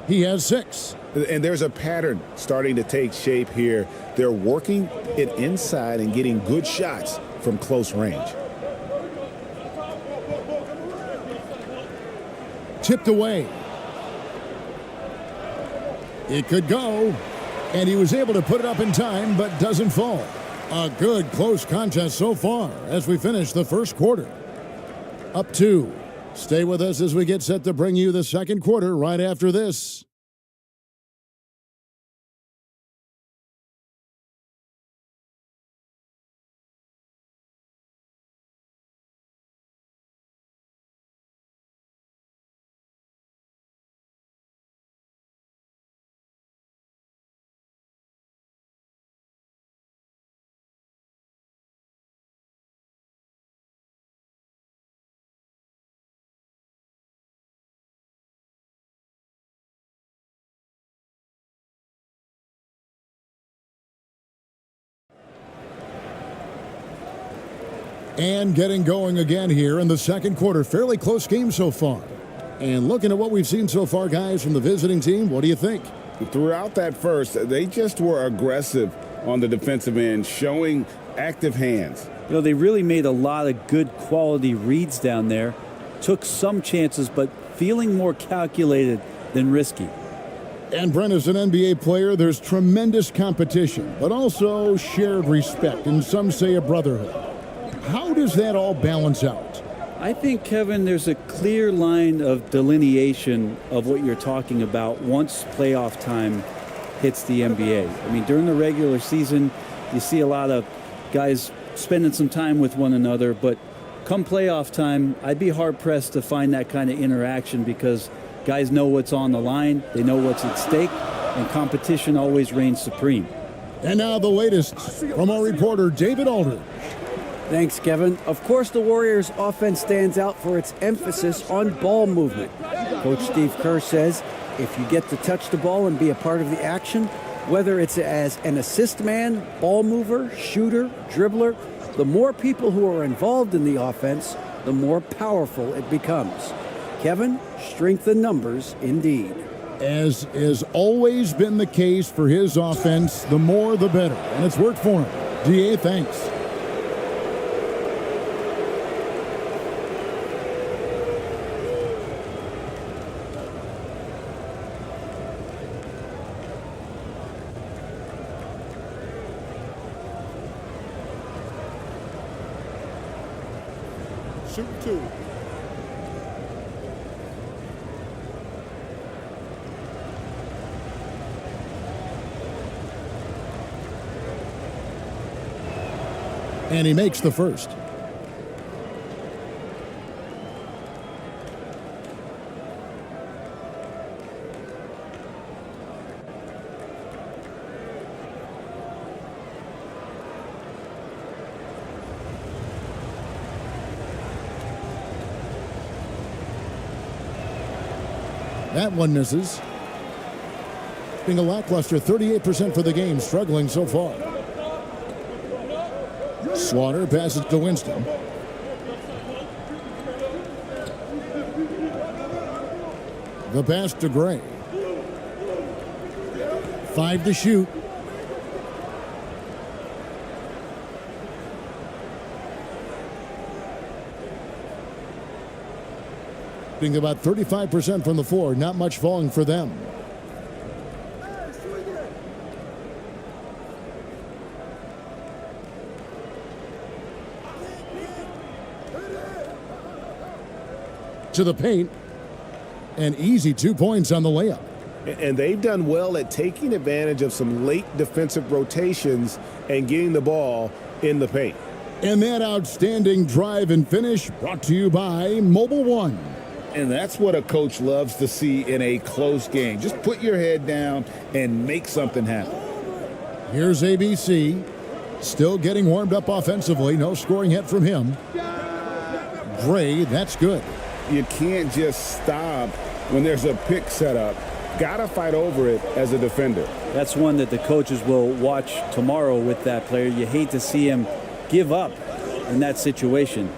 He has 6. And there's a pattern starting to take shape here. They're working it inside and getting good shots from close range. Tipped away. It could go. And he was able to put it up in time, but doesn't fall. A good close contest so far as we finish the first quarter. Up 2. Stay with us as we get set to bring you the second quarter right after this. And getting going again here in the second quarter. Fairly close game so far. And looking at what we've seen so far, guys, from the visiting team, what do you think? Throughout that first, they just were aggressive on the defensive end, showing active hands. You know, they really made a lot of good quality reads down there. Took some chances, but feeling more calculated than risky. And Brent, as an NBA player, there's tremendous competition, but also shared respect, and some say a brotherhood. How does that all balance out? I think, Kevin, there's a clear line of delineation of what you're talking about once playoff time hits the NBA. I mean, during the regular season, you see a lot of guys spending some time with one another, but come playoff time, I'd be hard-pressed to find that kind of interaction because guys know what's on the line, they know what's at stake, and competition always reigns supreme. And now the latest from our reporter, David Aldridge. Thanks, Kevin. Of course, the Warriors' offense stands out for its emphasis on ball movement. Coach Steve Kerr says if you get to touch the ball and be a part of the action, whether it's as an assist man, ball mover, shooter, dribbler, the more people who are involved in the offense, the more powerful it becomes. Kevin, strength in numbers indeed. As has always been the case for his offense, the more the better. And it's worked for him. DA, thanks. Shoot two. And he makes the first. That one misses. Being a lackluster 38% for the game, struggling so far. Slaughter passes to Winston. The pass to Gray. 5 to shoot. Being about 35% from the floor, not much falling for them. To the paint, and easy 2 points on the layup. And they've done well at taking advantage of some late defensive rotations and getting the ball in the paint. And that outstanding drive and finish brought to you by Mobile One. And that's what a coach loves to see in a close game. Just put your head down and make something happen. Here's ABC, still getting warmed up offensively. No scoring hit from him. Gray, that's good. You can't just stop when there's a pick set up. Got to fight over it as a defender. That's one that the coaches will watch tomorrow with that player. You hate to see him give up in that situation.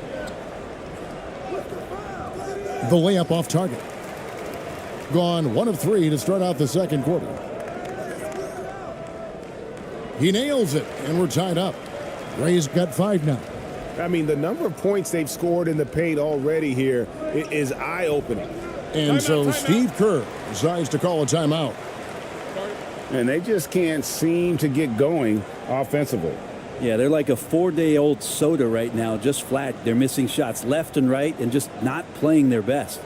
The layup off target. Gone 1 of 3 to start out the second quarter. He nails it, and we're tied up. Gray's got 5 now. I mean, the number of points they've scored in the paint already here is eye-opening. And so Steve Kerr decides to call a timeout. And they just can't seem to get going offensively. Yeah, they're like a 4-day-old soda right now, just flat. They're missing shots left and right and just not playing their best.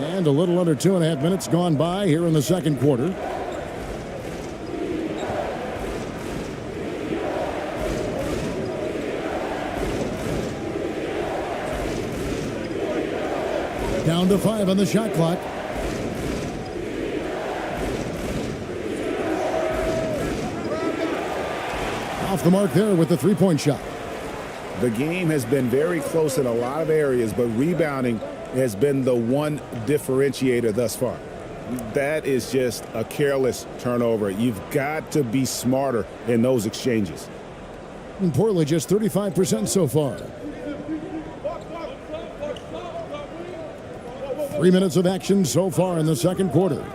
And a little under 2.5 minutes gone by here in the second quarter. Down to 5 on the shot clock. Off the mark there with the three-point shot. The game has been very close in a lot of areas, but rebounding has been the one differentiator thus far. That is just a careless turnover. You've got to be smarter in those exchanges. And Portland just 35% so far. 3 minutes of action so far in the second quarter.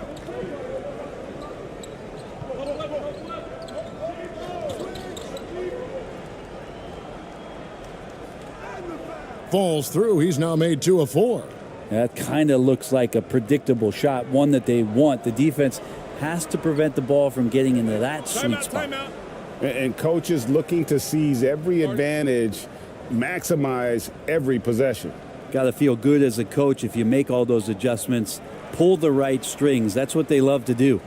Falls through. He's now made 2 of 4. That kind of looks like a predictable shot, one that they want. The defense has to prevent the ball from getting into that sweet spot. And coaches looking to seize every advantage, maximize every possession. Got to feel good as a coach if you make all those adjustments, pull the right strings. That's what they love to do.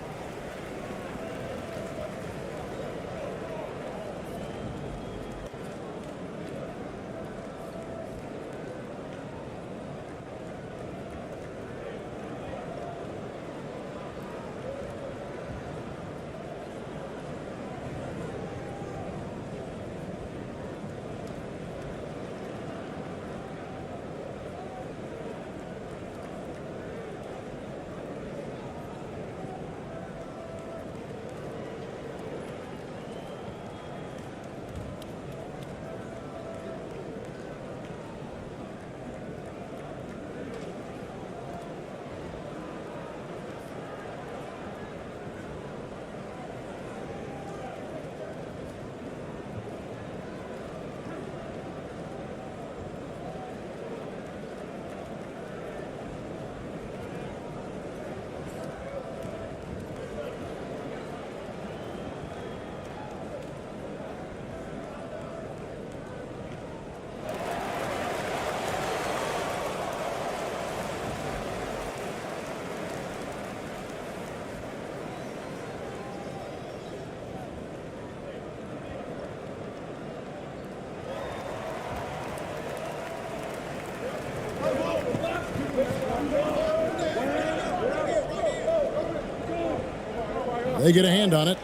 They get a hand on it.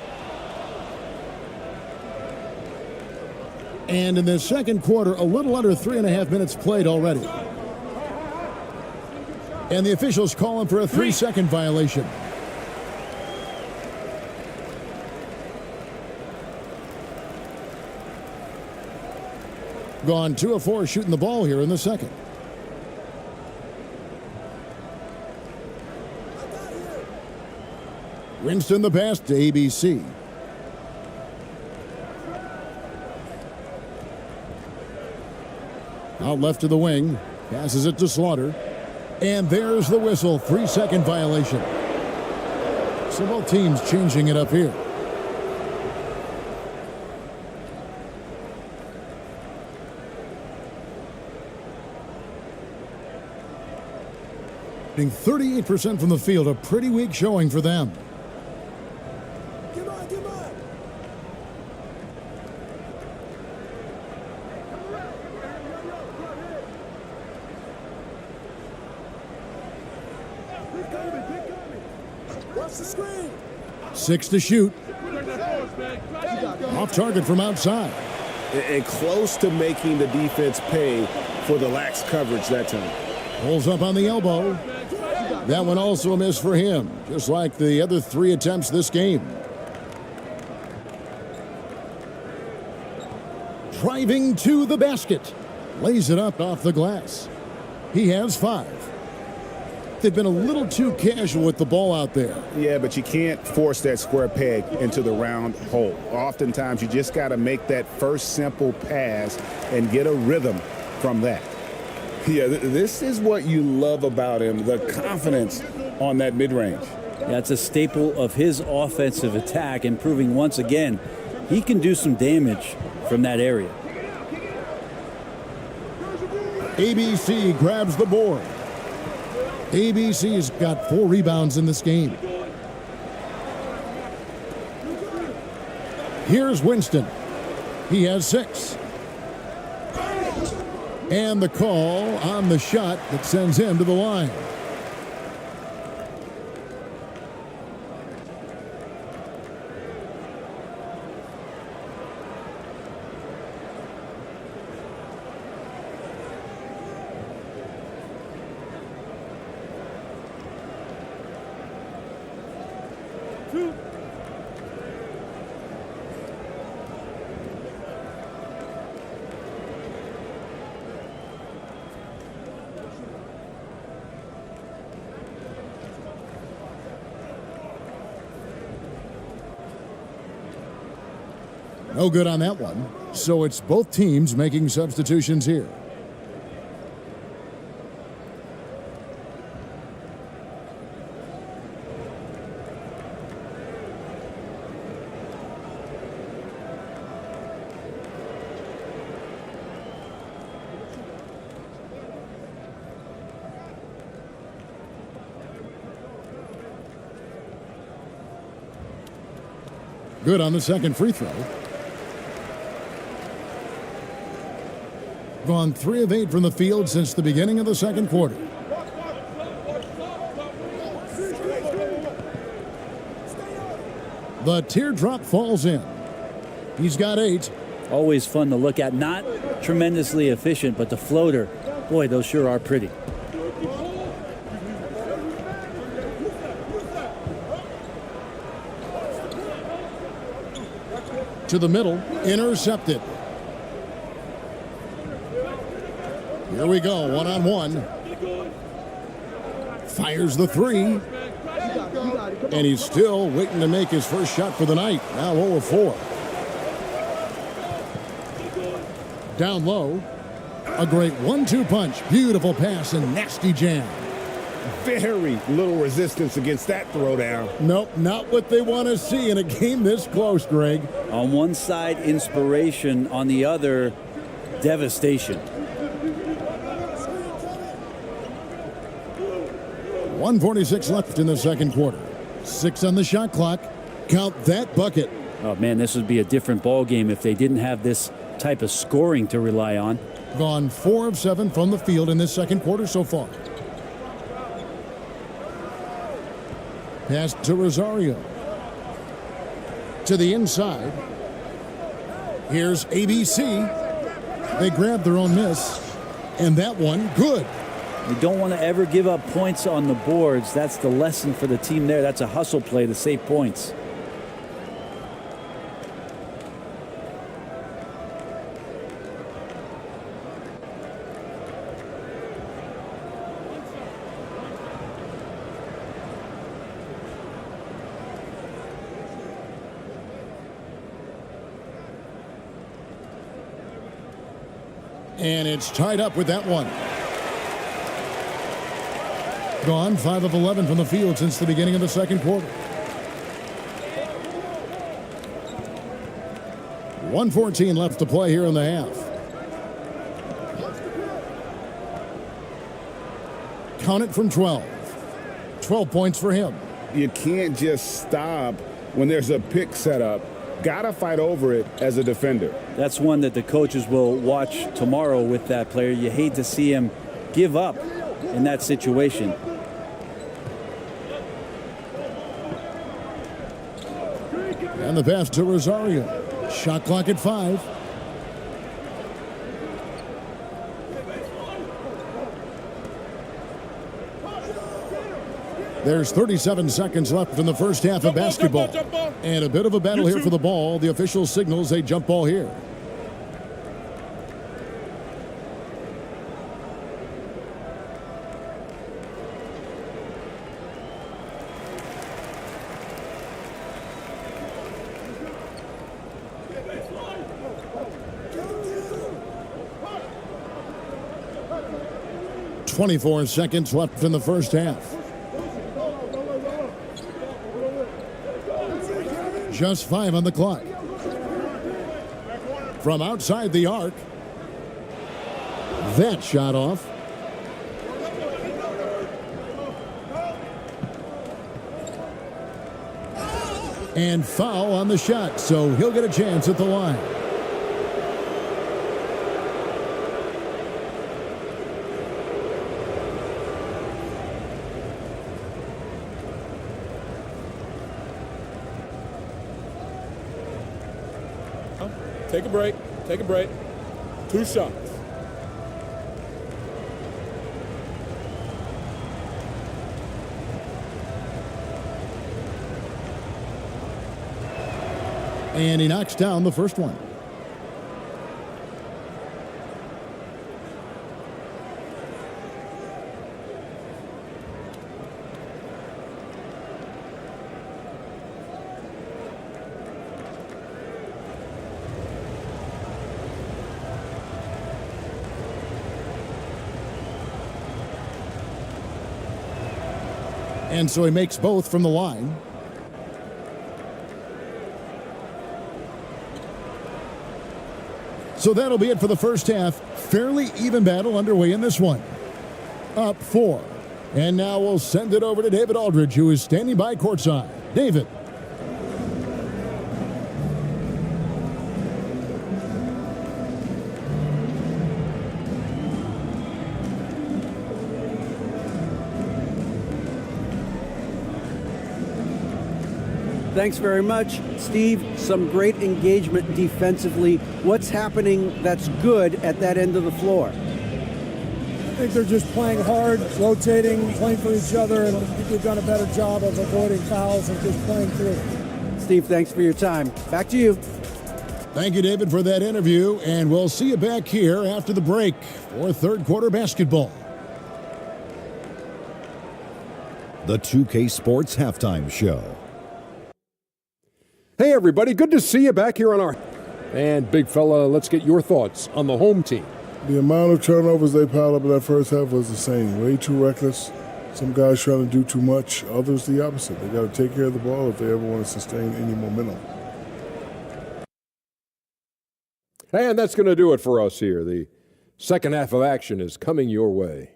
And in the second quarter, a little under 3.5 minutes played already. And the officials calling for a 3-second violation. Gone 2 of 4 shooting the ball here in the second. Winston the pass to ABC. Out left to the wing. Passes it to Slaughter. And there's the whistle. 3-second violation. So both teams changing it up here. Shooting 38% from the field. A pretty weak showing for them. Six to shoot. Off target from outside. And close to making the defense pay for the lax coverage that time. Pulls up on the elbow. That one also a miss for him, just like the other 3 attempts this game. Driving to the basket. Lays it up off the glass. He has 5. They've been a little too casual with the ball out there. Yeah, but you can't force that square peg into the round hole. Oftentimes, you just got to make that first simple pass and get a rhythm from that. Yeah, this is what you love about him, the confidence on that mid-range. That's a staple of his offensive attack, and proving once again he can do some damage from that area. ABC grabs the board. ABC's got 4 rebounds in this game. Here's Winston. He has 6. And the call on the shot that sends him to the line. No good on that one. So it's both teams making substitutions here. Good on the second free throw. Gone 3 of 8 from the field since the beginning of the second quarter. The teardrop falls in. He's got 8. Always fun to look at. Not tremendously efficient, but the floater, boy, those sure are pretty. To the middle, intercepted. Here we go, one-on-one. Fires the 3. And he's still waiting to make his first shot for the night. Now 0 of 4. Down low. A great 1-2 punch. Beautiful pass and nasty jam. Very little resistance against that throwdown. Nope, not what they want to see in a game this close, Greg. On one side, inspiration. On the other, devastation. 1:46 left in the second quarter. 6 on the shot clock. Count that bucket. Oh, man, this would be a different ball game if they didn't have this type of scoring to rely on. Gone 4 of 7 from the field in this second quarter so far. Pass to Rosario. To the inside. Here's ABC. They grab their own miss. And that one, good. You don't want to ever give up points on the boards. That's the lesson for the team there. That's a hustle play to save points. And it's tied up with that one. Gone 5 of 11 from the field since the beginning of the second quarter. 1:14 left to play here in the half. Count it from 12. 12 points for him. You can't just stop when there's a pick set up. Gotta fight over it as a defender. That's one that the coaches will watch tomorrow with that player. You hate to see him give up in that situation. And the pass to Rosario. Shot clock at 5. There's 37 seconds left in the first half of basketball. And a bit of a battle here for the ball. The official signals a jump ball here. .24 seconds left in the first half. Just 5 on the clock. From outside the arc. That shot off. And foul on the shot, so he'll get a chance at the line. Take a break. Take a break. 2 shots. And he knocks down the first one. And so he makes both from the line. So that'll be it for the first half. Fairly even battle underway in this one. Up 4. And now we'll send it over to David Aldridge, who is standing by courtside. David. Thanks very much, Steve. Some great engagement defensively. What's happening that's good at that end of the floor? I think they're just playing hard, rotating, playing for each other, and I think we've done a better job of avoiding fouls and just playing through. Steve, thanks for your time. Back to you. Thank you, David, for that interview, and we'll see you back here after the break for third quarter basketball. The 2K Sports Halftime Show. Hey, everybody. Good to see you back here on our... And, big fella, let's get your thoughts on the home team. The amount of turnovers they piled up in that first half was insane. Way too reckless. Some guys trying to do too much. Others the opposite. They got to take care of the ball if they ever want to sustain any momentum. And that's going to do it for us here. The second half of action is coming your way.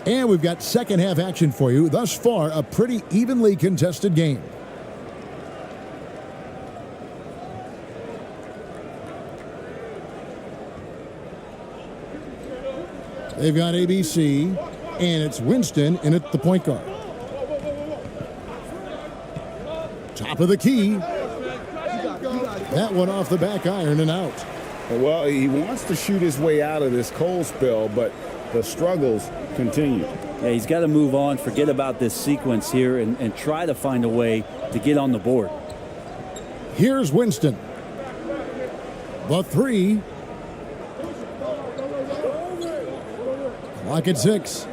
And we've got second half action for you. Thus far, a pretty evenly contested game. They've got ABC, and it's Winston in at the point guard. Top of the key. That one off the back iron and out. Well, he wants to shoot his way out of this cold spell, but the struggles continue. Yeah, he's got to move on, forget about this sequence here, and try to find a way to get on the board. Here's Winston. The three. Clock at 6.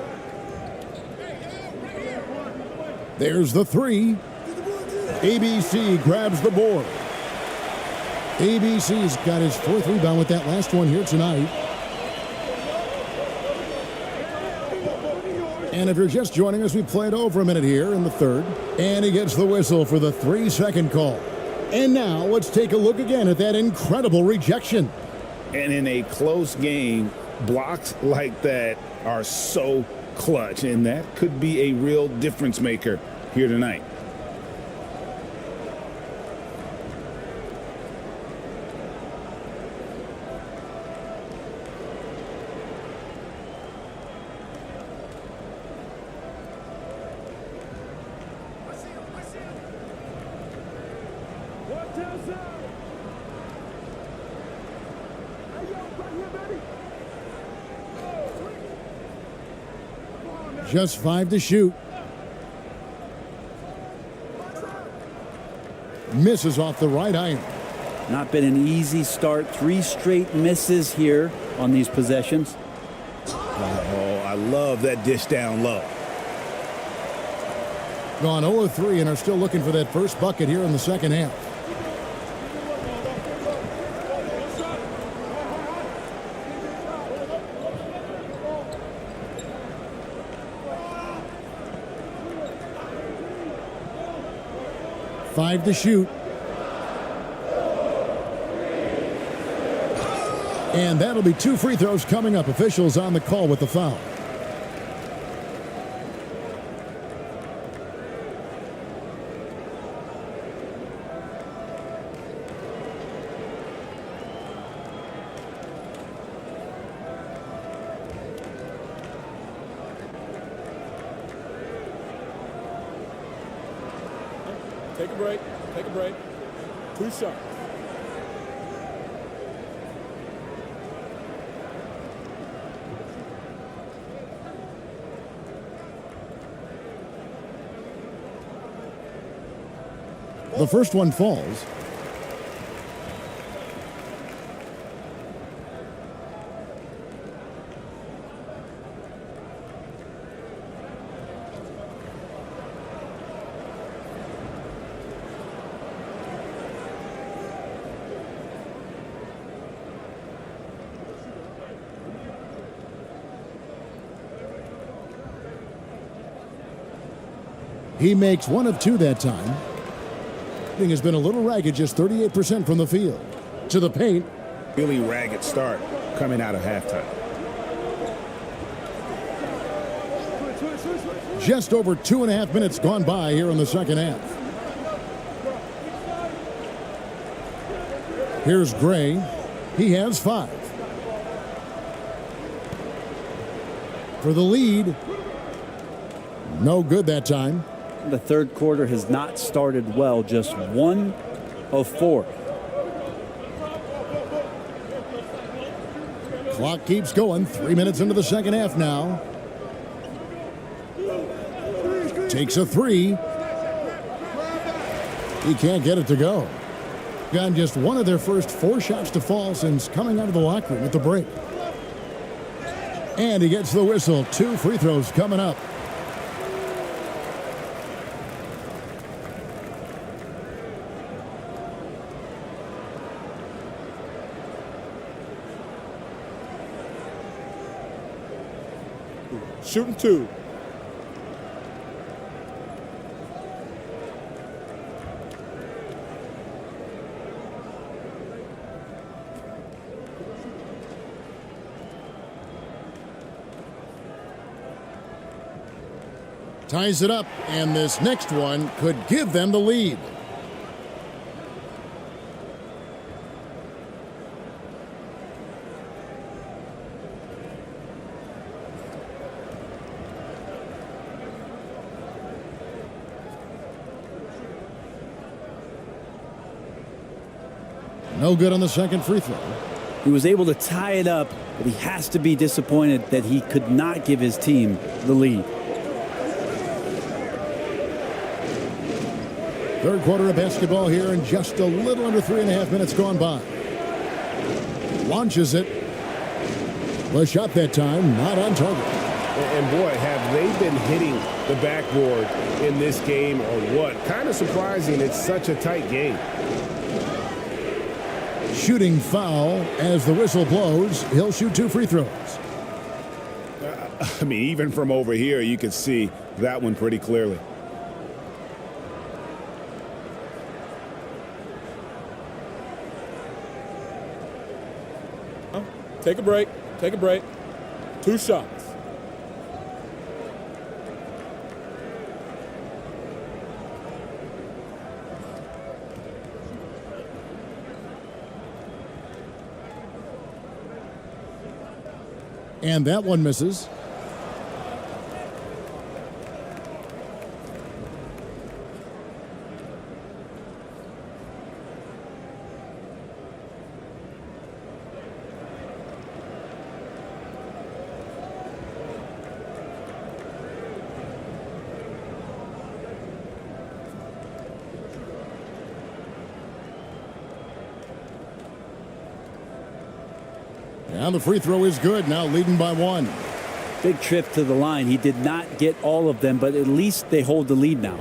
There's the three. ABC grabs the board. ABC's got his 4th rebound with that last one here tonight. And if you're just joining us, we played over a minute here in the third. And he gets the whistle for the 3-second call. And now let's take a look again at that incredible rejection. And in a close game, blocks like that are so clutch, and that could be a real difference maker here tonight. Just 5 to shoot. Misses off the right iron. Not been an easy start. 3 straight misses here on these possessions. Oh, I love that dish down low. Gone 0 of 3 and are still looking for that first bucket here in the second half. Five to shoot. And that'll be 2 free throws coming up. Officials on the call with the foul. Take a break. Take a break. 2 shots. The first one falls. He makes 1 of 2 that time. Has been a little ragged, just 38% from the field. To the paint. Really ragged start coming out of halftime. Just over 2.5 minutes gone by here in the second half. Here's Gray. He has 5. For the lead. No good that time. The third quarter has not started well, just 1 of 4. Clock keeps going, 3 minutes into the second half now. Takes a 3. He can't get it to go. Gotten just 1 of their first 4 shots to fall since coming out of the locker room at the break. And he gets the whistle. 2 free throws coming up. Shooting 2. Ties it up, and this next one could give them the lead. No good on the second free throw. He was able to tie it up, but he has to be disappointed that he could not give his team the lead. Third quarter of basketball here, and just a little under 3.5 minutes gone by. Launches it. The shot that time, not on target. And boy, have they been hitting the backboard in this game or what? Kind of surprising. It's such a tight game. Shooting foul as the whistle blows. He'll shoot 2 free throws. I mean, even from over here, you can see that one pretty clearly. Take a break. Take a break. 2 shots. And that one misses. And the free throw is good, now leading by 1. Big trip to the line. He did not get all of them, but at least they hold the lead now.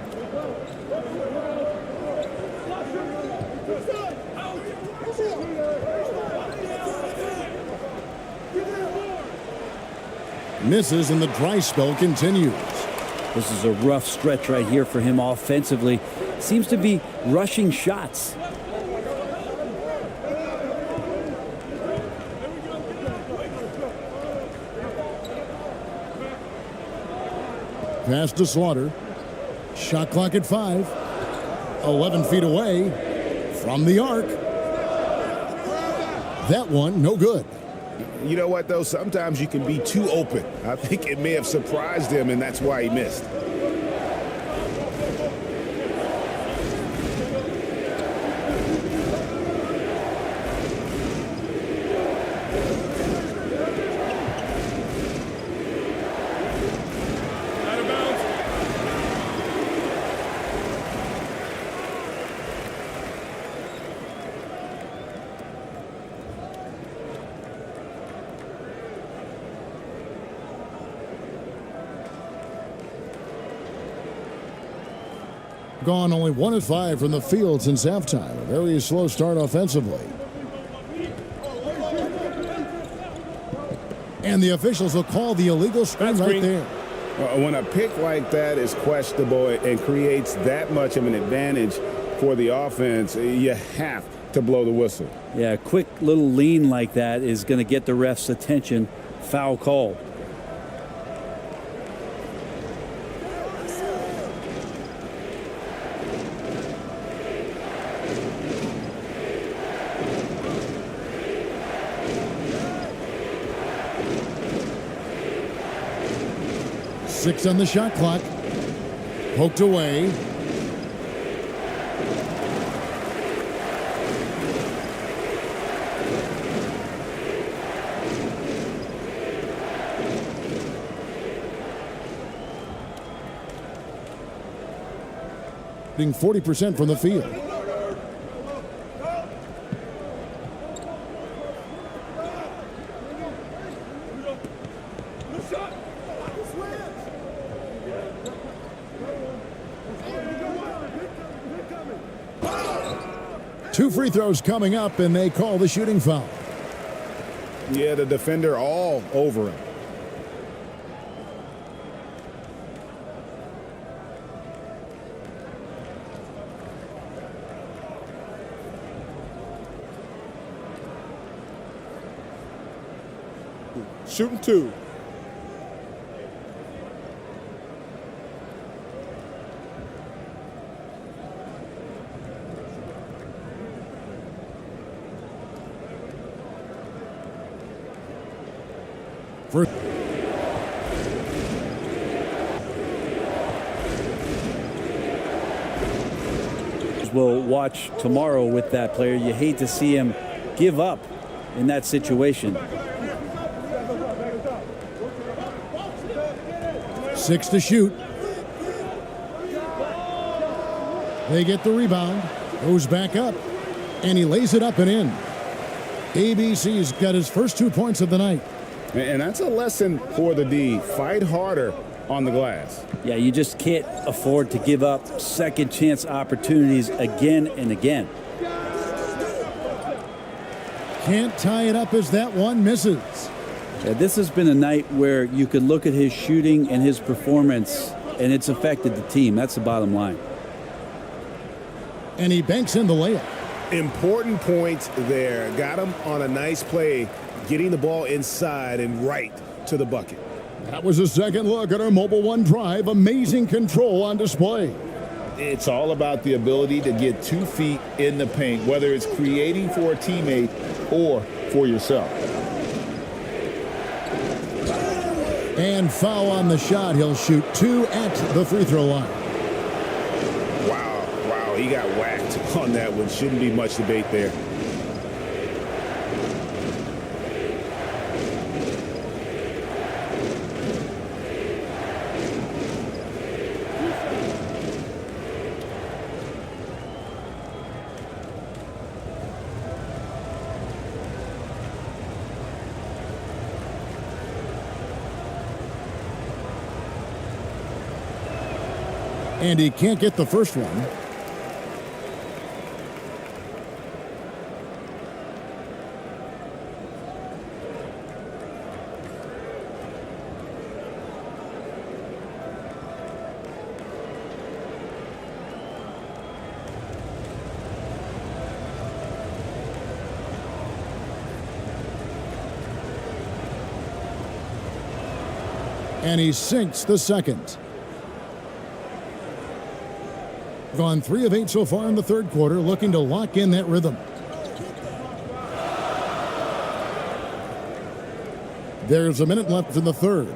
Misses, and the dry spell continues. This is a rough stretch right here for him offensively. Seems to be rushing shots. Pass to Slaughter. Shot clock at 5. 11 feet away from the arc. That one, no good. You know what, though? Sometimes you can be too open. I think it may have surprised him, and that's why he missed. Gone only 1 of 5 from the field since halftime. A very slow start offensively. And the officials will call the illegal screen right there. When a pick like that is questionable and creates that much of an advantage for the offense, you have to blow the whistle. Yeah, a quick little lean like that is going to get the ref's attention. Foul call. Six on the shot clock. Poked away. Being 40% from the field. Two free throws coming up, and they call the shooting foul. Yeah, the defender all over him. Shooting 2. First. We'll watch tomorrow with that player. You hate to see him give up in that situation. 6 to shoot. They get the rebound. Goes back up. And he lays it up and in. ABC's got his first 2 points of the night. And that's a lesson for the D. Fight harder on the glass. Yeah, you just can't afford to give up second chance opportunities again and again. Can't tie it up as that one misses. Yeah, this has been a night where you could look at his shooting and his performance, and it's affected the team. That's the bottom line. And he banks in the layup. Important points there. Got him on a nice play, getting the ball inside and right to the bucket. That was a second look at our Mobile One drive. Amazing control on display. It's all about the ability to get 2 feet in the paint, whether it's creating for a teammate or for yourself. And foul on the shot. He'll shoot 2 at the free throw line. Wow, he got whacked on that one. Shouldn't be much debate there. And he can't get the first one. And he sinks the second. Gone 3 of 8 so far in the third quarter, looking to lock in that rhythm. There's a minute left in the third.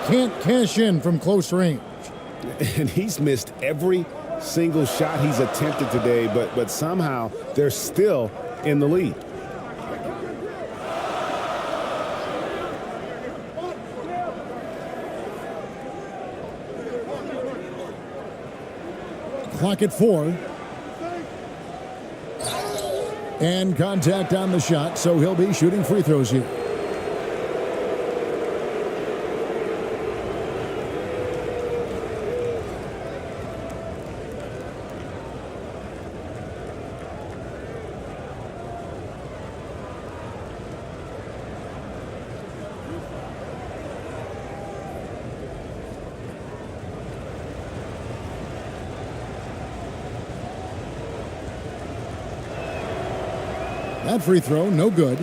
Can't cash in from close range. And he's missed every single shot he's attempted today, but somehow they're still in the lead. Clock at 4. And contact on the shot, so he'll be shooting free throws here. That free throw, no good.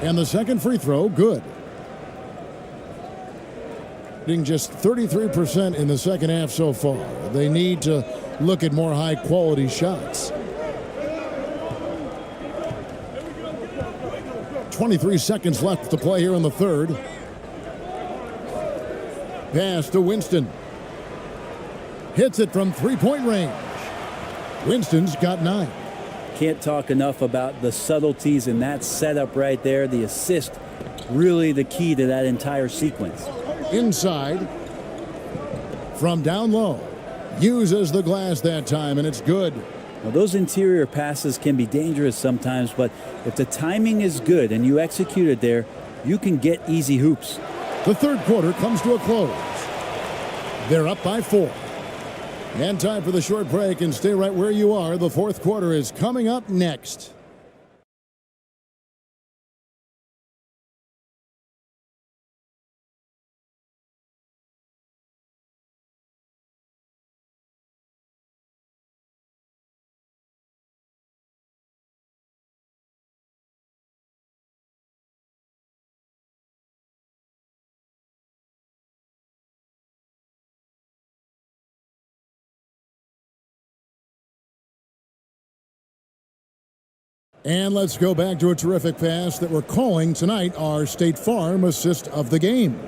And the second free throw, good. Just 33% in the second half so far. They need to look at more high-quality shots. 23 seconds left to play here in the third. Pass to Winston. Hits it from three-point range. Winston's got 9. Can't talk enough about the subtleties in that setup right there. The assist, really the key to that entire sequence. Inside from down low, uses the glass that time, and it's good. Well, those interior passes can be dangerous sometimes, but if the timing is good and you execute it there, you can get easy hoops. The third quarter comes to a close. They're up by 4. And time for the short break, and stay right where you are. The fourth quarter is coming up next. And let's go back to a terrific pass that we're calling tonight our State Farm assist of the game.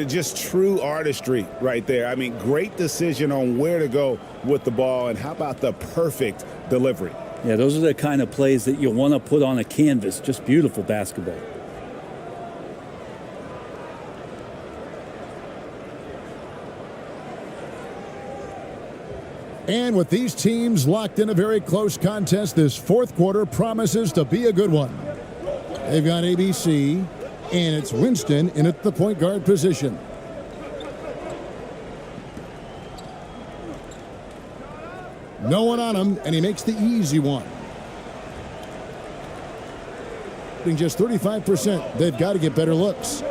Just true artistry right there. I mean, great decision on where to go with the ball, and how about the perfect delivery? Yeah, those are the kind of plays that you want to put on a canvas. Just beautiful basketball. And with these teams locked in a very close contest, this fourth quarter promises to be a good one. They've got ABC, and it's Winston in at the point guard position. No one on him, and he makes the easy one. Being just 35%, they've got to get better looks.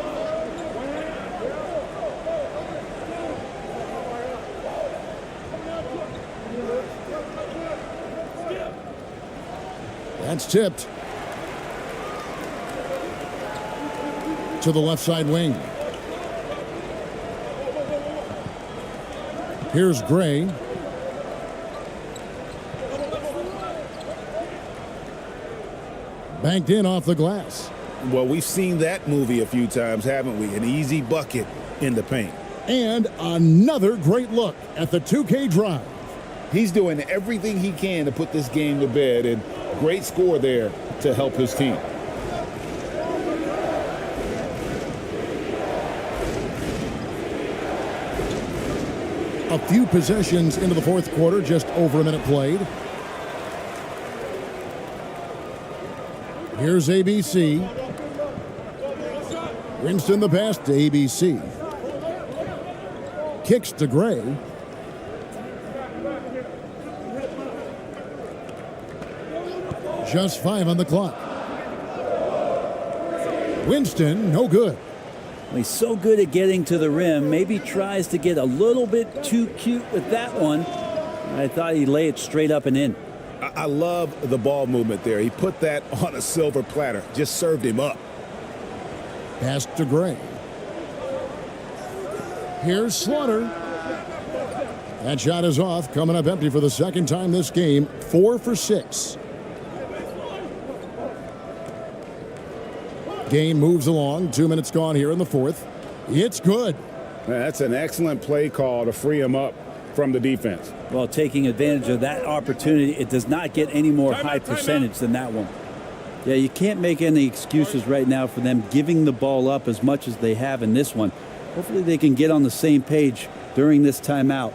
That's tipped to the left side wing. Here's Gray. Banked in off the glass. Well, we've seen that movie a few times, haven't we? An easy bucket in the paint. And another great look at the 2K drive. He's doing everything he can to put this game to bed, and great score there to help his team. A few possessions into the fourth quarter, just over a minute played. Here's ABC. Winston the pass to ABC. Kicks to Gray. Just 5 on the clock. Winston, no good. He's so good at getting to the rim. Maybe tries to get a little bit too cute with that one. I thought he'd lay it straight up and in. I love the ball movement there. He put that on a silver platter. Just served him up. Pass to Gray. Here's Slaughter. That shot is off, coming up empty for the second time this game. 4 for 6. Game moves along. 2 minutes gone here in the fourth. It's good. That's an excellent play call to free him up from the defense. Well, taking advantage of that opportunity, it does not get any more high percentage than that one. Yeah, you can't make any excuses right now for them giving the ball up as much as they have in this one. Hopefully they can get on the same page during this timeout.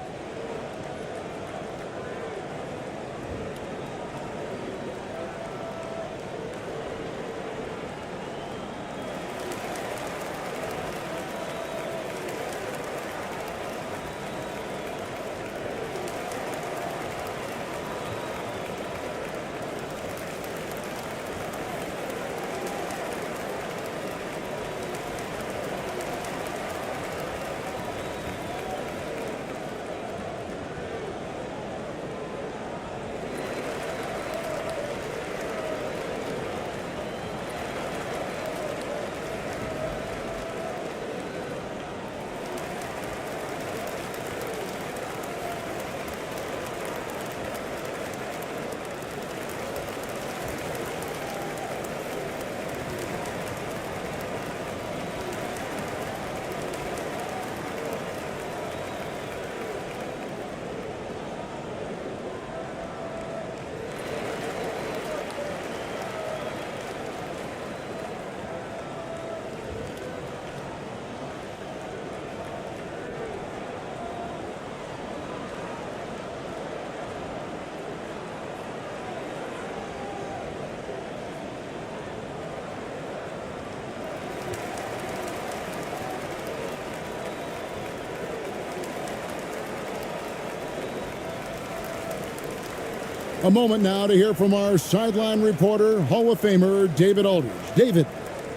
A moment now to hear from our sideline reporter, Hall of Famer David Aldridge. David.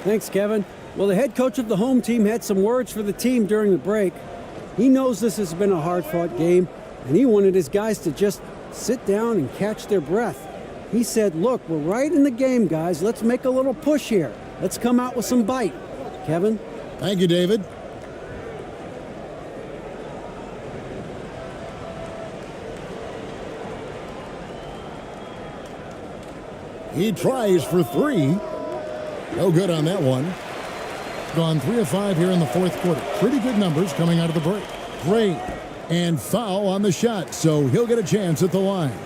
Thanks, Kevin. Well, the head coach of the home team had some words for the team during the break. He knows this has been a hard-fought game, and he wanted his guys to just sit down and catch their breath. He said, look, we're right in the game, guys. Let's make a little push here. Let's come out with some bite. Kevin? Thank you, David. He tries for 3. No good on that one. Gone 3 of 5 here in the fourth quarter. Pretty good numbers coming out of the break. Great. And foul on the shot, so he'll get a chance at the line.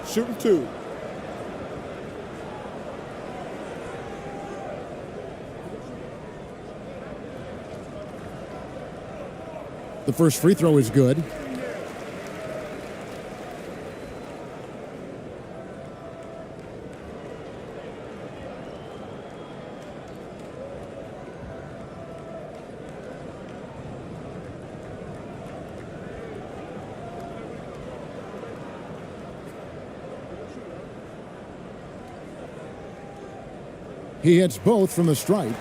Shooting 2. The first free throw is good. He hits both from the stripe.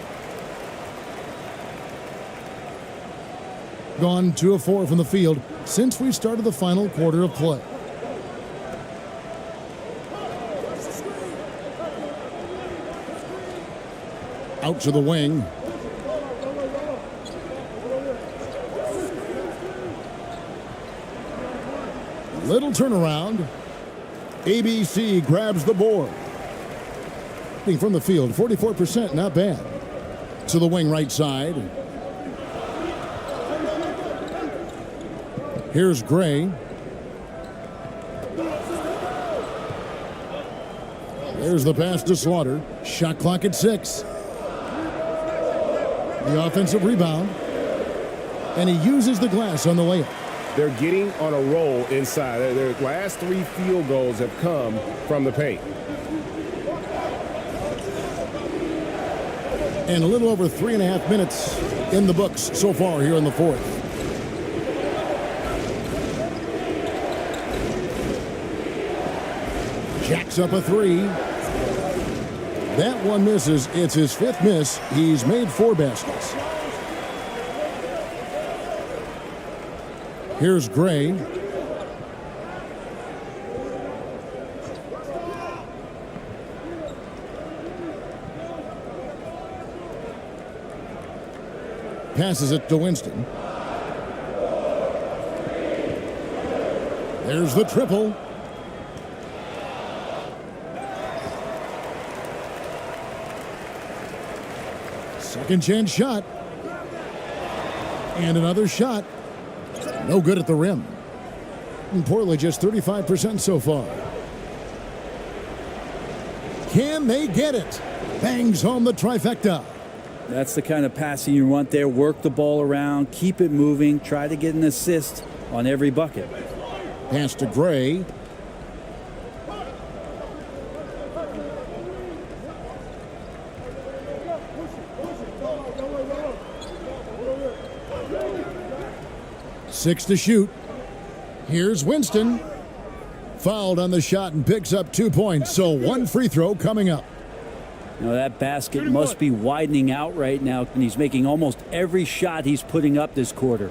Gone 2 of 4 from the field since we started the final quarter of play. Out to the wing. Little turnaround. ABC grabs the board. From the field, 44%, not bad. To the wing right side. Here's Gray. There's the pass to Slaughter. Shot clock at 6. The offensive rebound. And he uses the glass on the layup. they're getting on a roll inside. Their last 3 field goals have come from the paint. And a little over 3.5 minutes in the books so far here in the fourth. Jacks up a 3. That one misses. It's his 5th miss. He's made 4 baskets. Here's Gray. Passes it to Winston. There's the triple. Second chance shot. And another shot. No good at the rim. And Portland just 35% so far. Can they get it? Bangs home the trifecta. That's the kind of passing you want there. Work the ball around, keep it moving, try to get an assist on every bucket. Pass to Gray. Six to shoot. Here's Winston. Fouled on the shot and picks up 2 points. So 1 free throw coming up. Now that basket must be widening out right now, and he's making almost every shot he's putting up this quarter.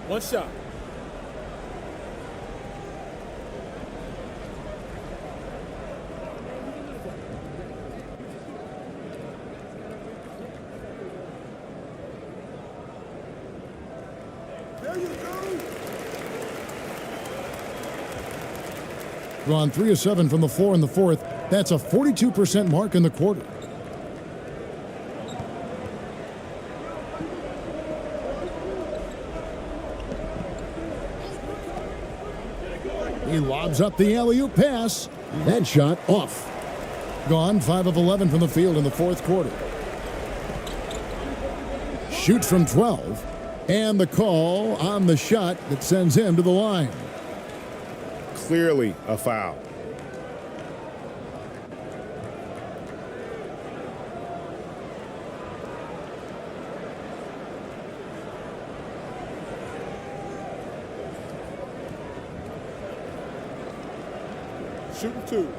One shot. Drawn 3 of 7 from the floor in the fourth. That's a 42% mark in the quarter. He lobs up the alley-oop pass. That shot off. Gone 5 of 11 from the field in the fourth quarter. Shoots from 12. And the call on the shot that sends him to the line. Clearly a foul. Shooting 2.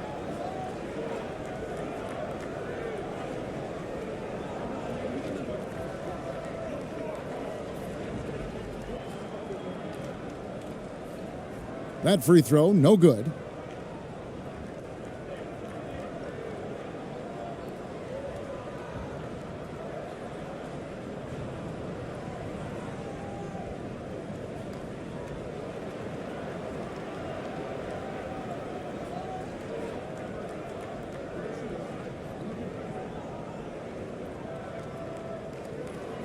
That free throw, no good.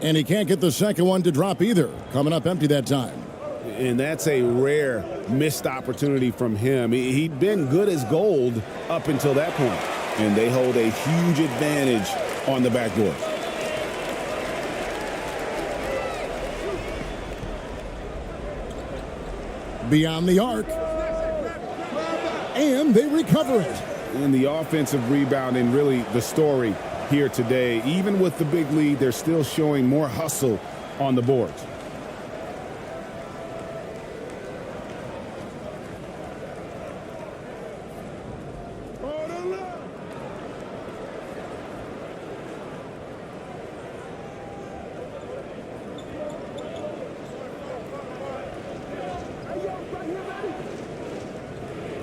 And he can't get the second one to drop either. Coming up empty that time. And that's a rare missed opportunity from him. He'd been good as gold up until that point. And they hold a huge advantage on the backboard. Beyond the arc. And they recover it. And the offensive rebounding, really the story here today. Even with the big lead, they're still showing more hustle on the boards.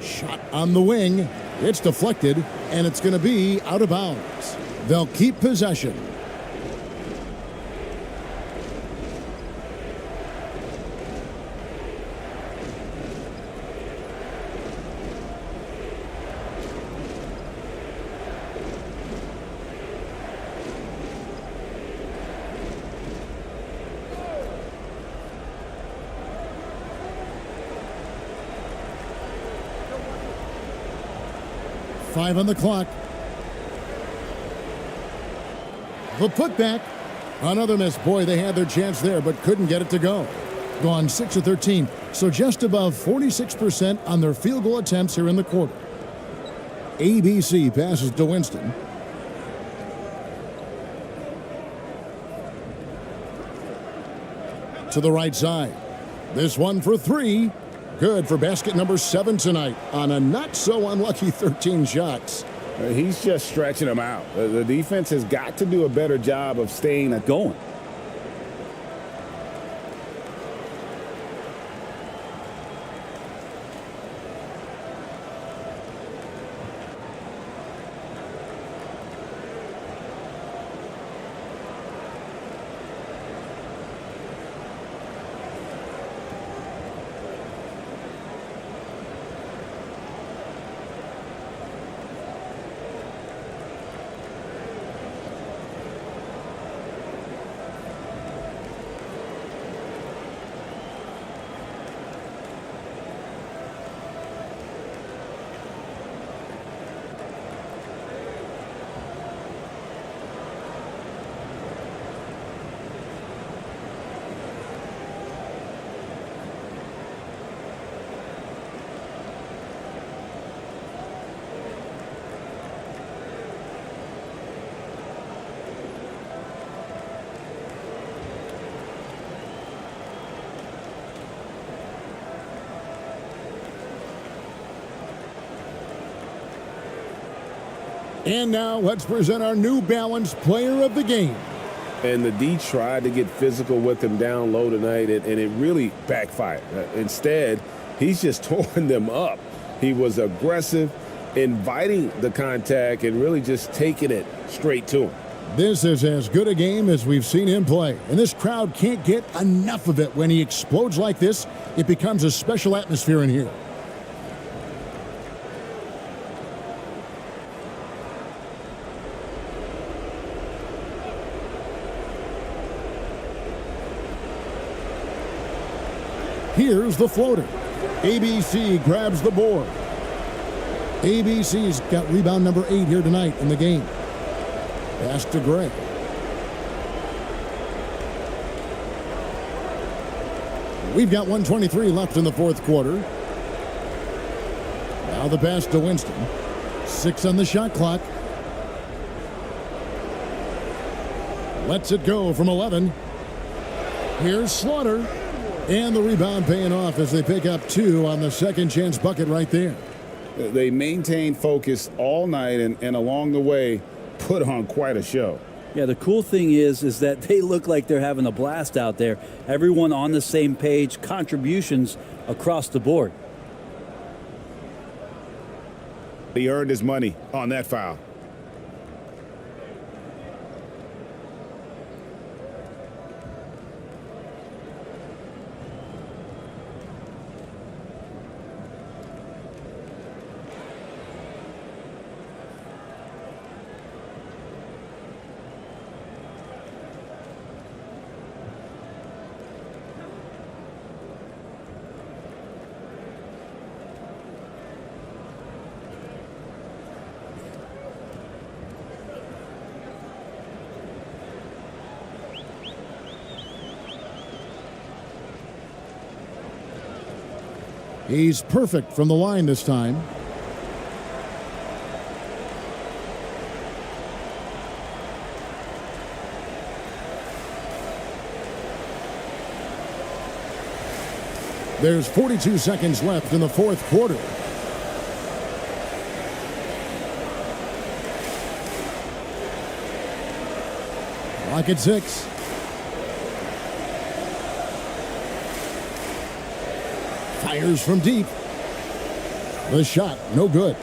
Shot on the wing. It's deflected, and it's going to be out of bounds. They'll keep possession. 5 on the clock. The putback. Another miss. Boy, they had their chance there, but couldn't get it to go. Gone 6 of 13. So just above 46% on their field goal attempts here in the quarter. ABC passes to Winston. To the right side. This one for 3. Good for basket number 7 tonight on a not so unlucky 13 shots. He's just stretching them out. The defense has got to do a better job of staying going. And now let's present our New Balance player of the game. And the D tried to get physical with him down low tonight, and it really backfired. Instead, he's just tore them up. He was aggressive, inviting the contact, and really just taking it straight to him. This is as good a game as we've seen him play. And this crowd can't get enough of it. When he explodes like this, it becomes a special atmosphere in here. Here's the floater. ABC grabs the board. ABC's got rebound number 8 here tonight in the game. Pass to Gray. We've got 1:23 left in the fourth quarter. Now the pass to Winston. 6 on the shot clock. Lets it go from 11. Here's Slaughter. And the rebound paying off as they pick up 2 on the second chance bucket right there. They maintained focus all night and along the way put on quite a show. Yeah, the cool thing is that they look like they're having a blast out there. Everyone on the same page, contributions across the board. He earned his money on that foul. He's perfect from the line this time. There's 42 seconds left in the fourth quarter. Clock at 6. Fires from deep. The shot, no good.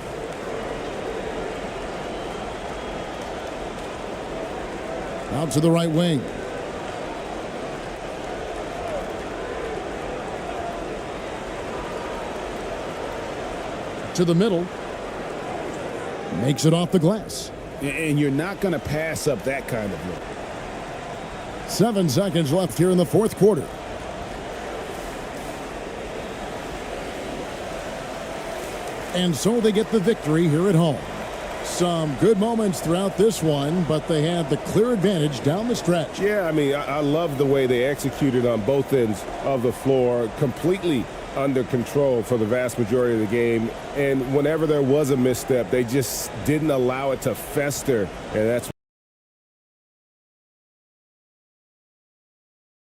Out to the right wing. To the middle. Makes it off the glass. And you're not going to pass up that kind of look. 7 seconds left here in the fourth quarter. And so they get the victory here at home. Some good moments throughout this one, but they had the clear advantage down the stretch. Yeah, I mean, I love the way they executed on both ends of the floor, completely under control for the vast majority of the game. And whenever there was a misstep, they just didn't allow it to fester, and that's